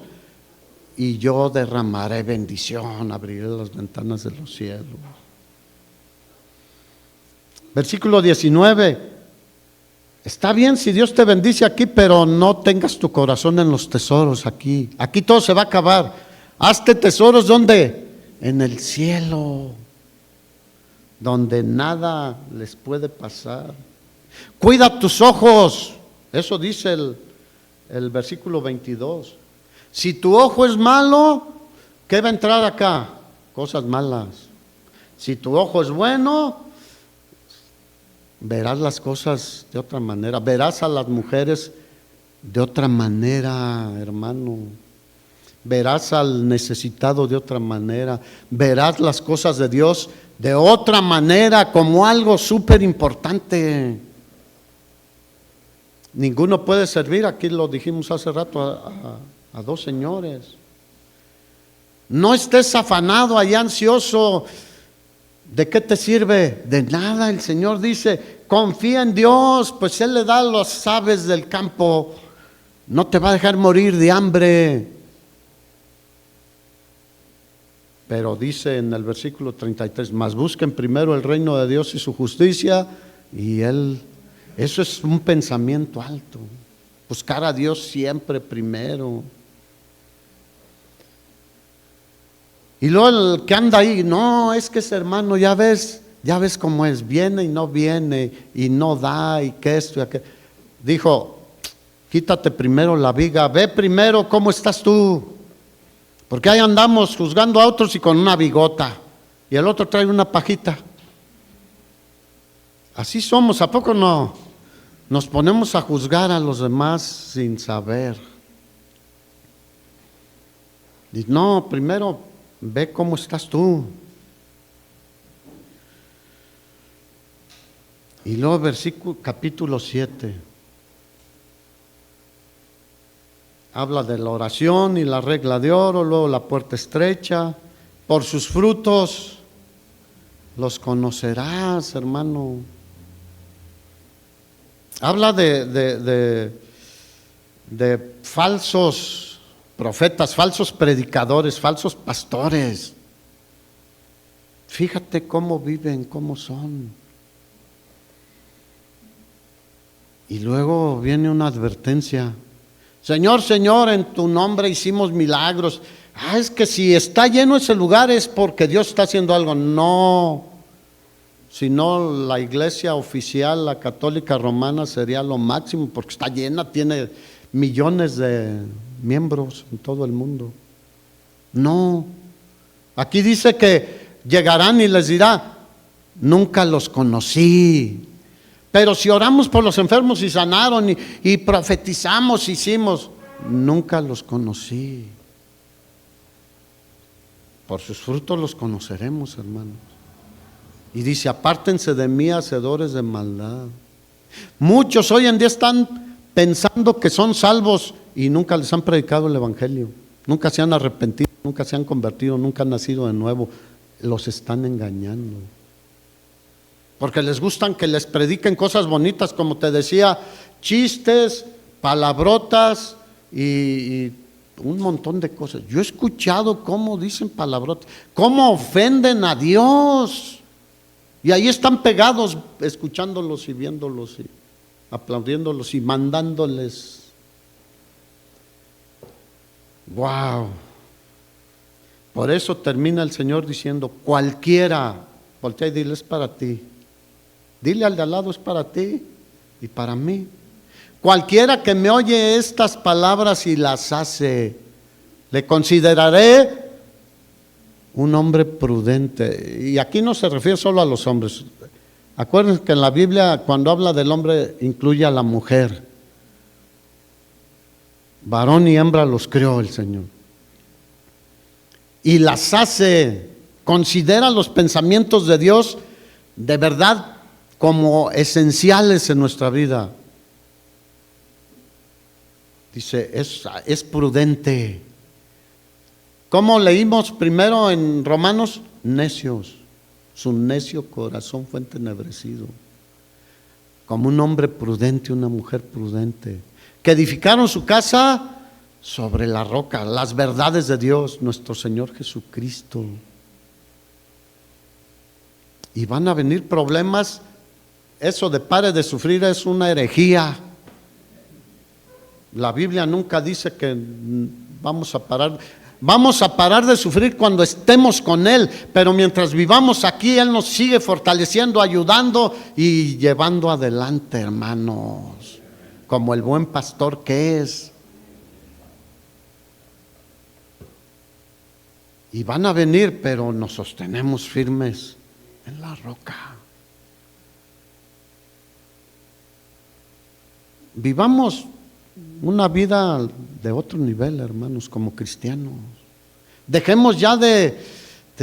y yo derramaré bendición, abriré las ventanas de los cielos. Versículo 19. Está bien si Dios te bendice aquí, pero no tengas tu corazón en los tesoros aquí. Aquí todo se va a acabar. Hazte tesoros, ¿dónde? En el cielo, donde nada les puede pasar. Cuida tus ojos. Eso dice el versículo 22. Si tu ojo es malo, ¿qué va a entrar acá? Cosas malas. Si tu ojo es bueno, verás las cosas de otra manera. Verás a las mujeres de otra manera, hermano. Verás al necesitado de otra manera. Verás las cosas de Dios de otra manera, como algo súper importante. Ninguno puede servir, aquí lo dijimos hace rato, a dos señores. No estés afanado ahí, ansioso. ¿De qué te sirve? De nada. El Señor dice, confía en Dios, pues Él le da a las aves del campo. No te va a dejar morir de hambre. Pero dice en el versículo 33, mas busquen primero el reino de Dios y su justicia, y eso es un pensamiento alto. Buscar a Dios siempre primero. Y luego el que anda ahí, no, es que ese hermano, ya ves cómo es, viene y no viene, y no da, y que esto y aquello. Dijo, quítate primero la viga, ve primero cómo estás tú. Porque ahí andamos juzgando a otros y con una bigota, y el otro trae una pajita. Así somos, ¿a poco no? Nos ponemos a juzgar a los demás sin saber. Dice, no, primero ve cómo estás tú. Y luego capítulo 7. Habla de la oración y la regla de oro, luego la puerta estrecha. Por sus frutos los conocerás, hermano. Habla de falsos profetas, falsos predicadores, falsos pastores. Fíjate cómo viven, cómo son. Y luego viene una advertencia. Señor, Señor, en tu nombre hicimos milagros. Es que si está lleno ese lugar es porque Dios está haciendo algo. No, si no la iglesia oficial, la católica romana sería lo máximo porque está llena, tiene millones de miembros en todo el mundo. No, aquí dice que llegarán y les dirá, nunca los conocí. Pero si oramos por los enfermos y sanaron y profetizamos, hicimos, nunca los conocí. Por sus frutos los conoceremos, hermanos. Y dice, apártense de mí, hacedores de maldad. Muchos hoy en día están pensando que son salvos y nunca les han predicado el evangelio. Nunca se han arrepentido, nunca se han convertido, nunca han nacido de nuevo. Los están engañando. Porque les gustan que les prediquen cosas bonitas, como te decía, chistes, palabrotas y un montón de cosas. Yo he escuchado cómo dicen palabrotas, cómo ofenden a Dios. Y ahí están pegados escuchándolos y viéndolos y aplaudiéndolos y mandándoles. Wow. Por eso termina el Señor diciendo, cualquiera, voltea y dile, es para ti. Dile al de al lado, es para ti y para mí. Cualquiera que me oye estas palabras y las hace, le consideraré un hombre prudente. Y aquí no se refiere solo a los hombres. Acuérdense que en la Biblia, cuando habla del hombre, incluye a la mujer. Varón y hembra los creó el Señor. Y las hace, considera los pensamientos de Dios de verdad como esenciales en nuestra vida. Dice, es prudente. ¿Cómo leímos primero en Romanos? Necios. Su necio corazón fue entenebrecido. Como un hombre prudente, una mujer prudente, que edificaron su casa sobre la roca, las verdades de Dios, nuestro Señor Jesucristo. Y van a venir problemas. Eso de pare de sufrir es una herejía. La Biblia nunca dice que vamos a parar. Vamos a parar de sufrir cuando estemos con Él, pero mientras vivamos aquí, Él nos sigue fortaleciendo, ayudando y llevando adelante, hermanos, como el buen pastor que es. Y van a venir, pero nos sostenemos firmes en la roca. Vivamos una vida de otro nivel, hermanos, como cristianos. Dejemos ya de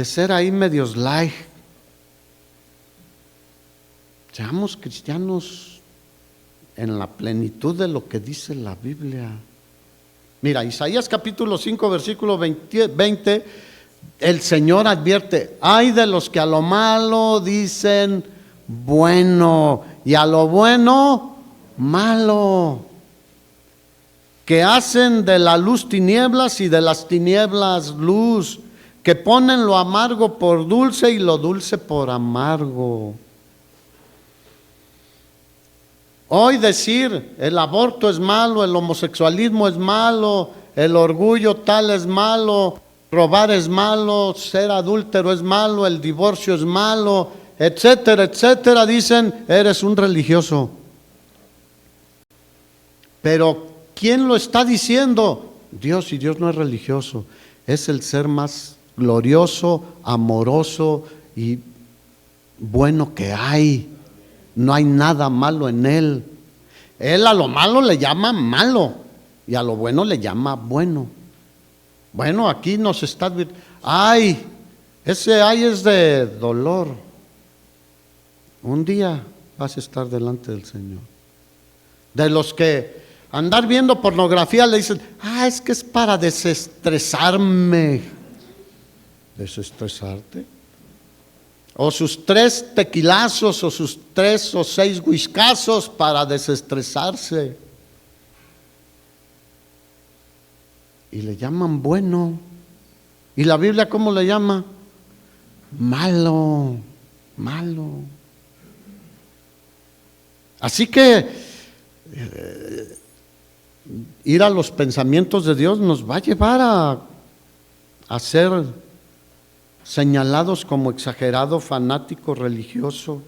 ser ahí medios light. Seamos cristianos en la plenitud de lo que dice la Biblia. Mira, Isaías capítulo 5, versículo 20, el Señor advierte, ay de los que a lo malo dicen bueno y a lo bueno malo, que hacen de la luz tinieblas y de las tinieblas luz, que ponen lo amargo por dulce y lo dulce por amargo. Hoy decir el aborto es malo, el homosexualismo es malo, el orgullo tal es malo, robar es malo, ser adúltero es malo, el divorcio es malo, etcétera, etcétera, dicen, eres un religioso. Pero ¿quién lo está diciendo? Dios, y Dios no es religioso, es el ser más glorioso, amoroso y bueno que hay. No hay nada malo en Él. Él a lo malo le llama malo y a lo bueno le llama bueno. Bueno, aquí nos está advirtiendo. Ay, ese ay es de dolor. Un día vas a estar delante del Señor. De los que andar viendo pornografía le dicen, es que es para desestresarme. ¿Desestresarte? O sus 3 tequilazos, o sus 3 o 6 whiskazos para desestresarse. Y le llaman bueno. ¿Y la Biblia cómo le llama? Malo, malo. Así que ir a los pensamientos de Dios nos va a llevar a ser señalados como exagerado, fanático, religioso.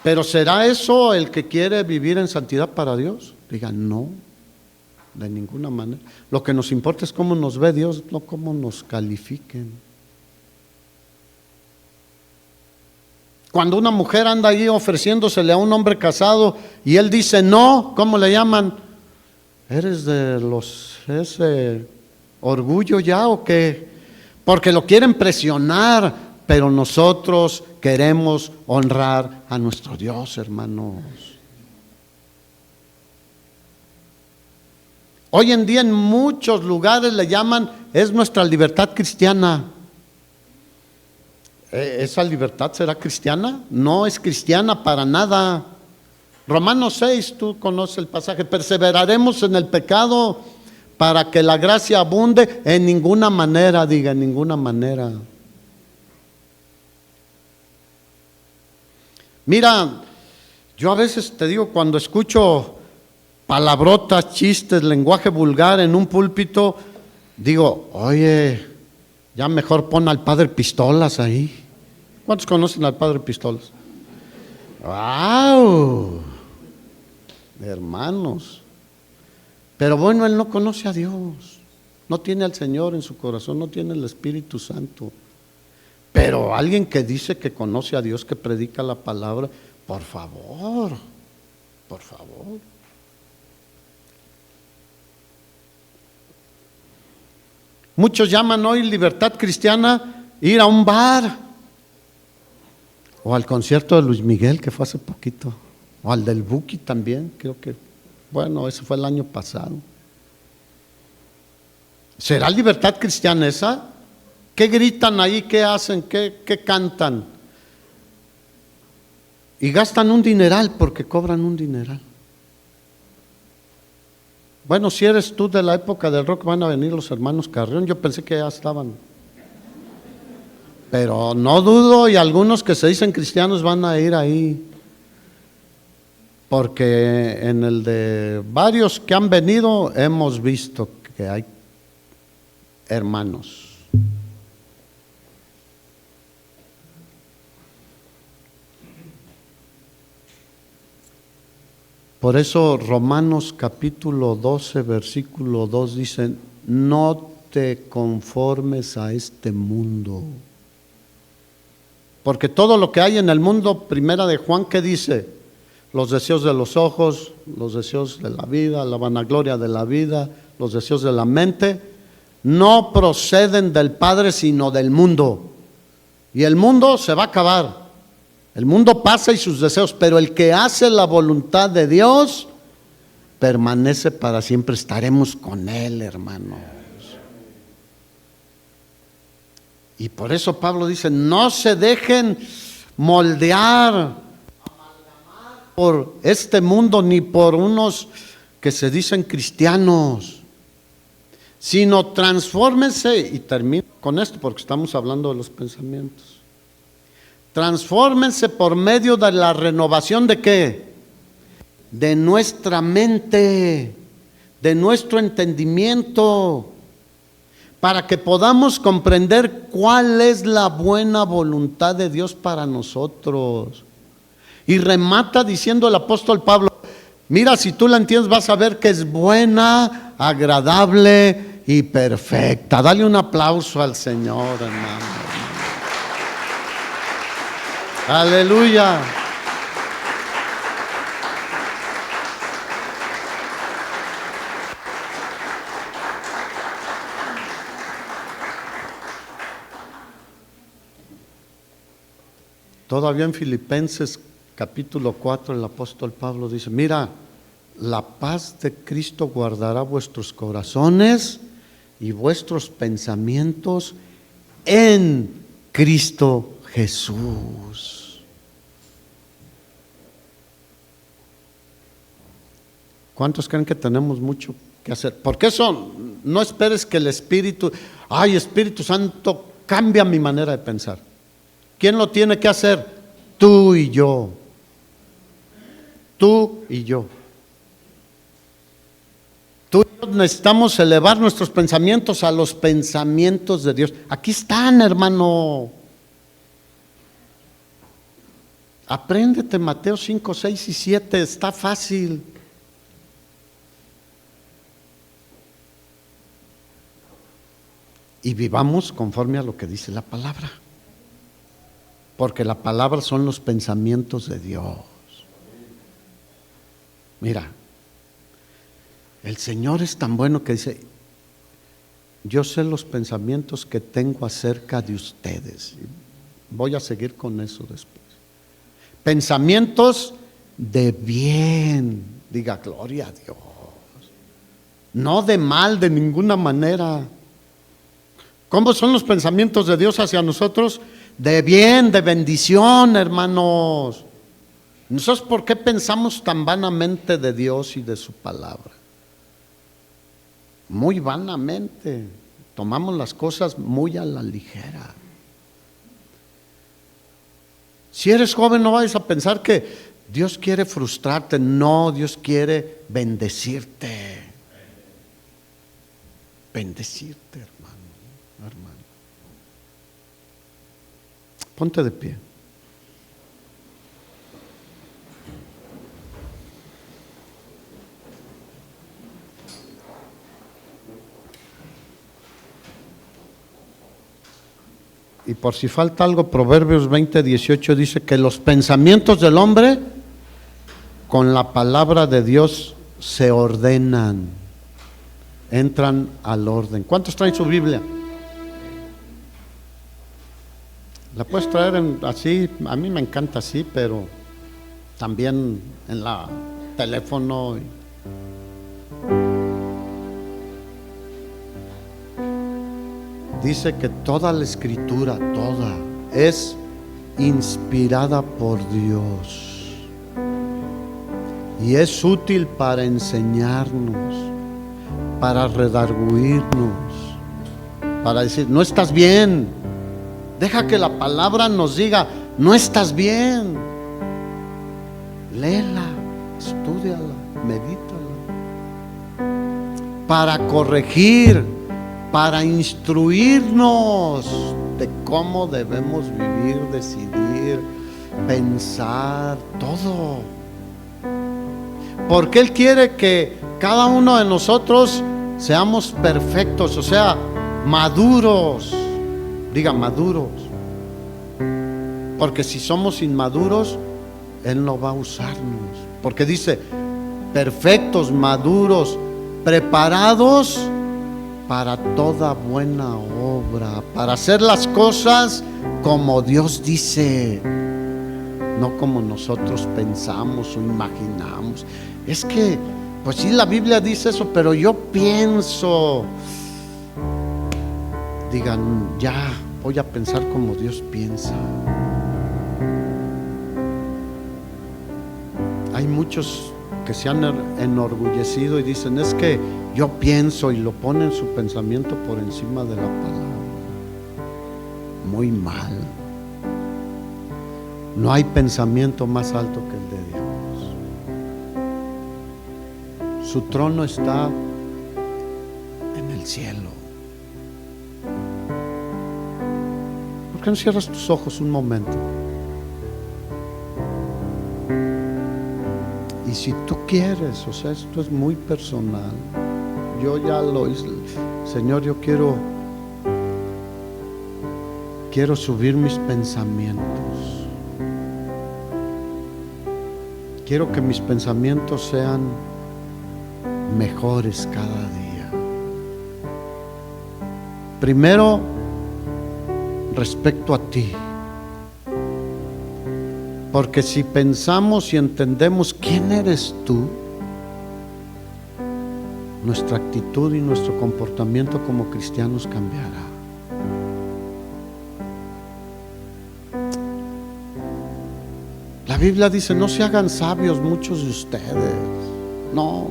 Pero ¿será eso el que quiere vivir en santidad para Dios? Digan, no, de ninguna manera. Lo que nos importa es cómo nos ve Dios, no cómo nos califiquen. Cuando una mujer anda ahí ofreciéndosele a un hombre casado y él dice no, ¿cómo le llaman? ¿Eres de ese orgullo ya o qué? Porque lo quieren presionar, pero nosotros queremos honrar a nuestro Dios, hermanos. Hoy en día en muchos lugares le llaman, es nuestra libertad cristiana. ¿Esa libertad será cristiana? No es cristiana para nada. Romanos 6, tú conoces el pasaje, perseveraremos en el pecado para que la gracia abunde. En ninguna manera, diga, en ninguna manera. Mira, yo a veces te digo, cuando escucho palabrotas, chistes, lenguaje vulgar en un púlpito, digo, oye, ya mejor pon al Padre Pistolas ahí. ¿Cuántos conocen al Padre Pistolas? ¡Wow! Hermanos. Pero bueno, él no conoce a Dios, no tiene al Señor en su corazón, no tiene el Espíritu Santo. Pero alguien que dice que conoce a Dios, que predica la palabra, por favor, por favor. Muchos llaman hoy libertad cristiana ir a un bar, o al concierto de Luis Miguel que fue hace poquito, o al del Buki también, creo que, bueno, ese fue el año pasado. ¿Será libertad cristiana esa? ¿Qué gritan ahí? ¿Qué hacen? ¿Qué cantan? Y gastan un dineral porque cobran un dineral. Bueno, si eres tú de la época del rock, van a venir los hermanos Carrión. Yo pensé que ya estaban. Pero no dudo, y algunos que se dicen cristianos van a ir ahí. Porque en el de varios que han venido hemos visto que hay hermanos. Por eso Romanos capítulo 12, versículo 2 dice, no te conformes a este mundo. Porque todo lo que hay en el mundo, primera de Juan, ¿qué dice? Los deseos de los ojos, los deseos de la vida, la vanagloria de la vida, los deseos de la mente, no proceden del Padre sino del mundo. Y el mundo se va a acabar. El mundo pasa y sus deseos, pero el que hace la voluntad de Dios permanece para siempre. Estaremos con Él, hermanos. Y por eso Pablo dice, no se dejen moldear por este mundo ni por unos que se dicen cristianos, sino transfórmense, y termino con esto porque estamos hablando de los pensamientos. Transfórmense por medio de la renovación de ¿qué? De nuestra mente, de nuestro entendimiento, para que podamos comprender cuál es la buena voluntad de Dios para nosotros. Y remata diciendo el apóstol Pablo, mira, si tú la entiendes vas a ver que es buena, agradable y perfecta. Dale un aplauso al Señor, hermano. Aleluya. Todavía en Filipenses capítulo 4 el apóstol Pablo dice, mira, la paz de Cristo guardará vuestros corazones y vuestros pensamientos en Cristo Jesús. ¿Cuántos creen que tenemos mucho que hacer? Porque eso, no esperes que el Espíritu, Espíritu Santo, cambia mi manera de pensar. ¿Quién lo tiene que hacer? Tú y yo. Tú y yo. Tú y yo necesitamos elevar nuestros pensamientos a los pensamientos de Dios. Aquí están, hermano. Apréndete Mateo 5, 6 y 7, está fácil. Y vivamos conforme a lo que dice la palabra. Porque la palabra son los pensamientos de Dios. Mira, el Señor es tan bueno que dice, yo sé los pensamientos que tengo acerca de ustedes. Voy a seguir con eso después. Pensamientos de bien, diga gloria a Dios. No de mal de ninguna manera. ¿Cómo son los pensamientos de Dios hacia nosotros? De bien, de bendición, hermanos. ¿Nosotros por qué pensamos tan vanamente de Dios y de su palabra? Muy vanamente. Tomamos las cosas muy a la ligera. Si eres joven, no vayas a pensar que Dios quiere frustrarte. No, Dios quiere bendecirte. Bendecirte, hermano. Ponte de pie. Y por si falta algo, Proverbios 20:18 dice que los pensamientos del hombre con la palabra de Dios se ordenan, entran al orden. ¿Cuántos traen su Biblia? La puedes traer así, a mí me encanta así, pero también en la teléfono. Dice que toda la escritura, toda, es inspirada por Dios y es útil para enseñarnos, para redarguirnos, para decir, no estás bien. Deja que la palabra nos diga, no estás bien. Léela, estúdiala, medítala. Para corregir, para instruirnos de cómo debemos vivir, decidir, pensar, todo. Porque Él quiere que cada uno de nosotros seamos perfectos, o sea, maduros. Diga maduros. Porque si somos inmaduros, Él no va a usarnos. Porque dice, perfectos, maduros, preparados para toda buena obra, para hacer las cosas como Dios dice, no como nosotros pensamos o imaginamos. Es que, pues sí, la Biblia dice eso, pero yo pienso. Digan, ya voy a pensar como Dios piensa. Hay muchos que se han enorgullecido y dicen, es que yo pienso, y lo ponen su pensamiento por encima de la palabra. Muy mal. No hay pensamiento más alto que el de Dios. Su trono está en el cielo. ¿Por qué no cierras tus ojos un momento? Y si tú quieres, o sea, esto es muy personal. Yo ya lo hice. Señor, yo quiero subir mis pensamientos. Quiero que mis pensamientos sean mejores cada día. Primero, respecto a ti. Porque si pensamos y entendemos quién eres tú, nuestra actitud y nuestro comportamiento como cristianos cambiará. La Biblia dice: no se hagan sabios muchos de ustedes. No,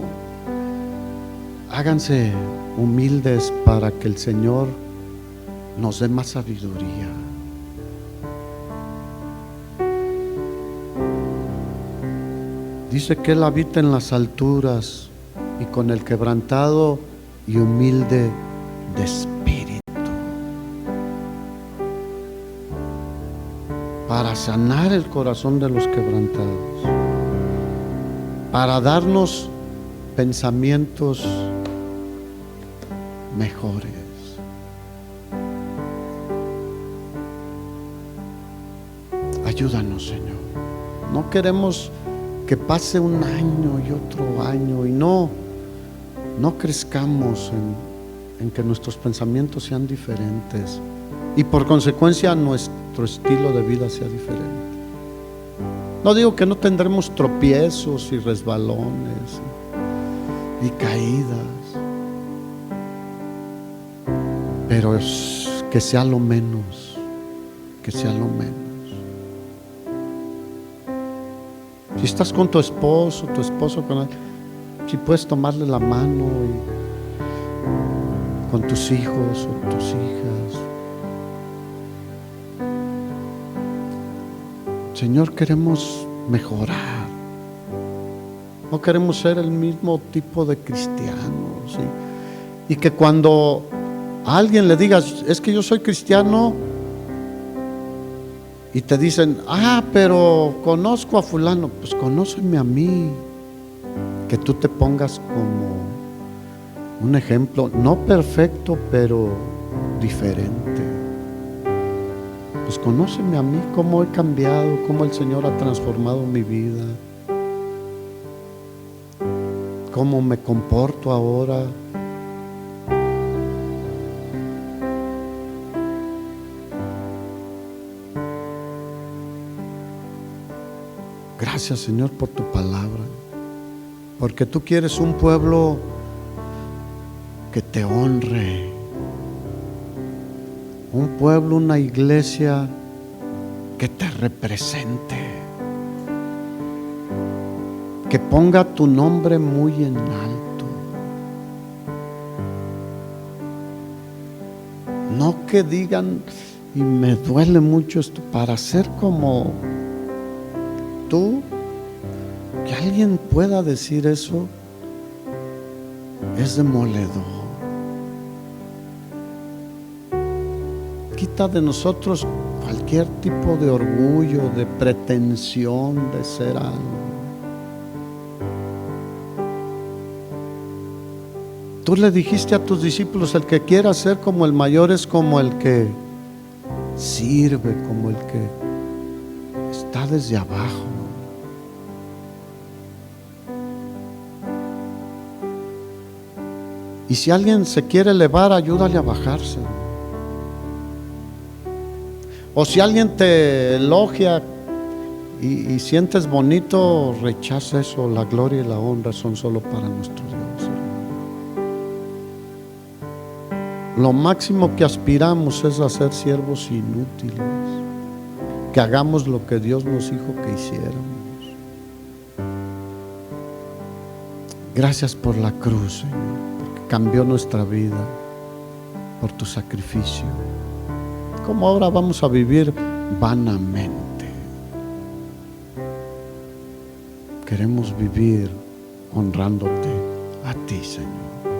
háganse humildes para que el Señor nos dé más sabiduría. Dice que Él habita en las alturas y con el quebrantado y humilde de espíritu, para sanar el corazón de los quebrantados, para darnos pensamientos mejores. Ayúdanos, Señor. No queremos que pase un año y otro año y no crezcamos en que nuestros pensamientos sean diferentes y por consecuencia nuestro estilo de vida sea diferente. No digo que no tendremos tropiezos y resbalones y caídas, pero que sea lo menos, que sea lo menos. Si estás con tu esposo con él, si puedes tomarle la mano y con tus hijos o tus hijas. Señor, queremos mejorar. No queremos ser el mismo tipo de cristianos, ¿sí? Y que cuando a alguien le digas: es que yo soy cristiano, y te dicen: pero conozco a fulano. Pues conóceme a mí. Que tú te pongas como un ejemplo, no perfecto, pero diferente. Pues conóceme a mí, cómo he cambiado, cómo el Señor ha transformado mi vida, cómo me comporto ahora. Gracias, Señor, por tu palabra, porque tú quieres un pueblo que te honre, un pueblo, una iglesia que te represente, que ponga tu nombre muy en alto, no que digan, y me duele mucho esto, para ser como tú, que alguien pueda decir eso es demoledor. Quita de nosotros cualquier tipo de orgullo, de pretensión de ser algo. Tú le dijiste a tus discípulos: el que quiera ser como el mayor es como el que sirve, como el que está desde abajo. Y si alguien se quiere elevar, ayúdale a bajarse. O si alguien te elogia y sientes bonito, rechaza eso. La gloria y la honra son solo para nuestro Dios, hermano. Lo máximo que aspiramos es a ser siervos inútiles, que hagamos lo que Dios nos dijo que hiciéramos. Gracias por la cruz, Señor, cambió nuestra vida por tu sacrificio. ¿Cómo ahora vamos a vivir vanamente? Queremos vivir honrándote a ti, Señor.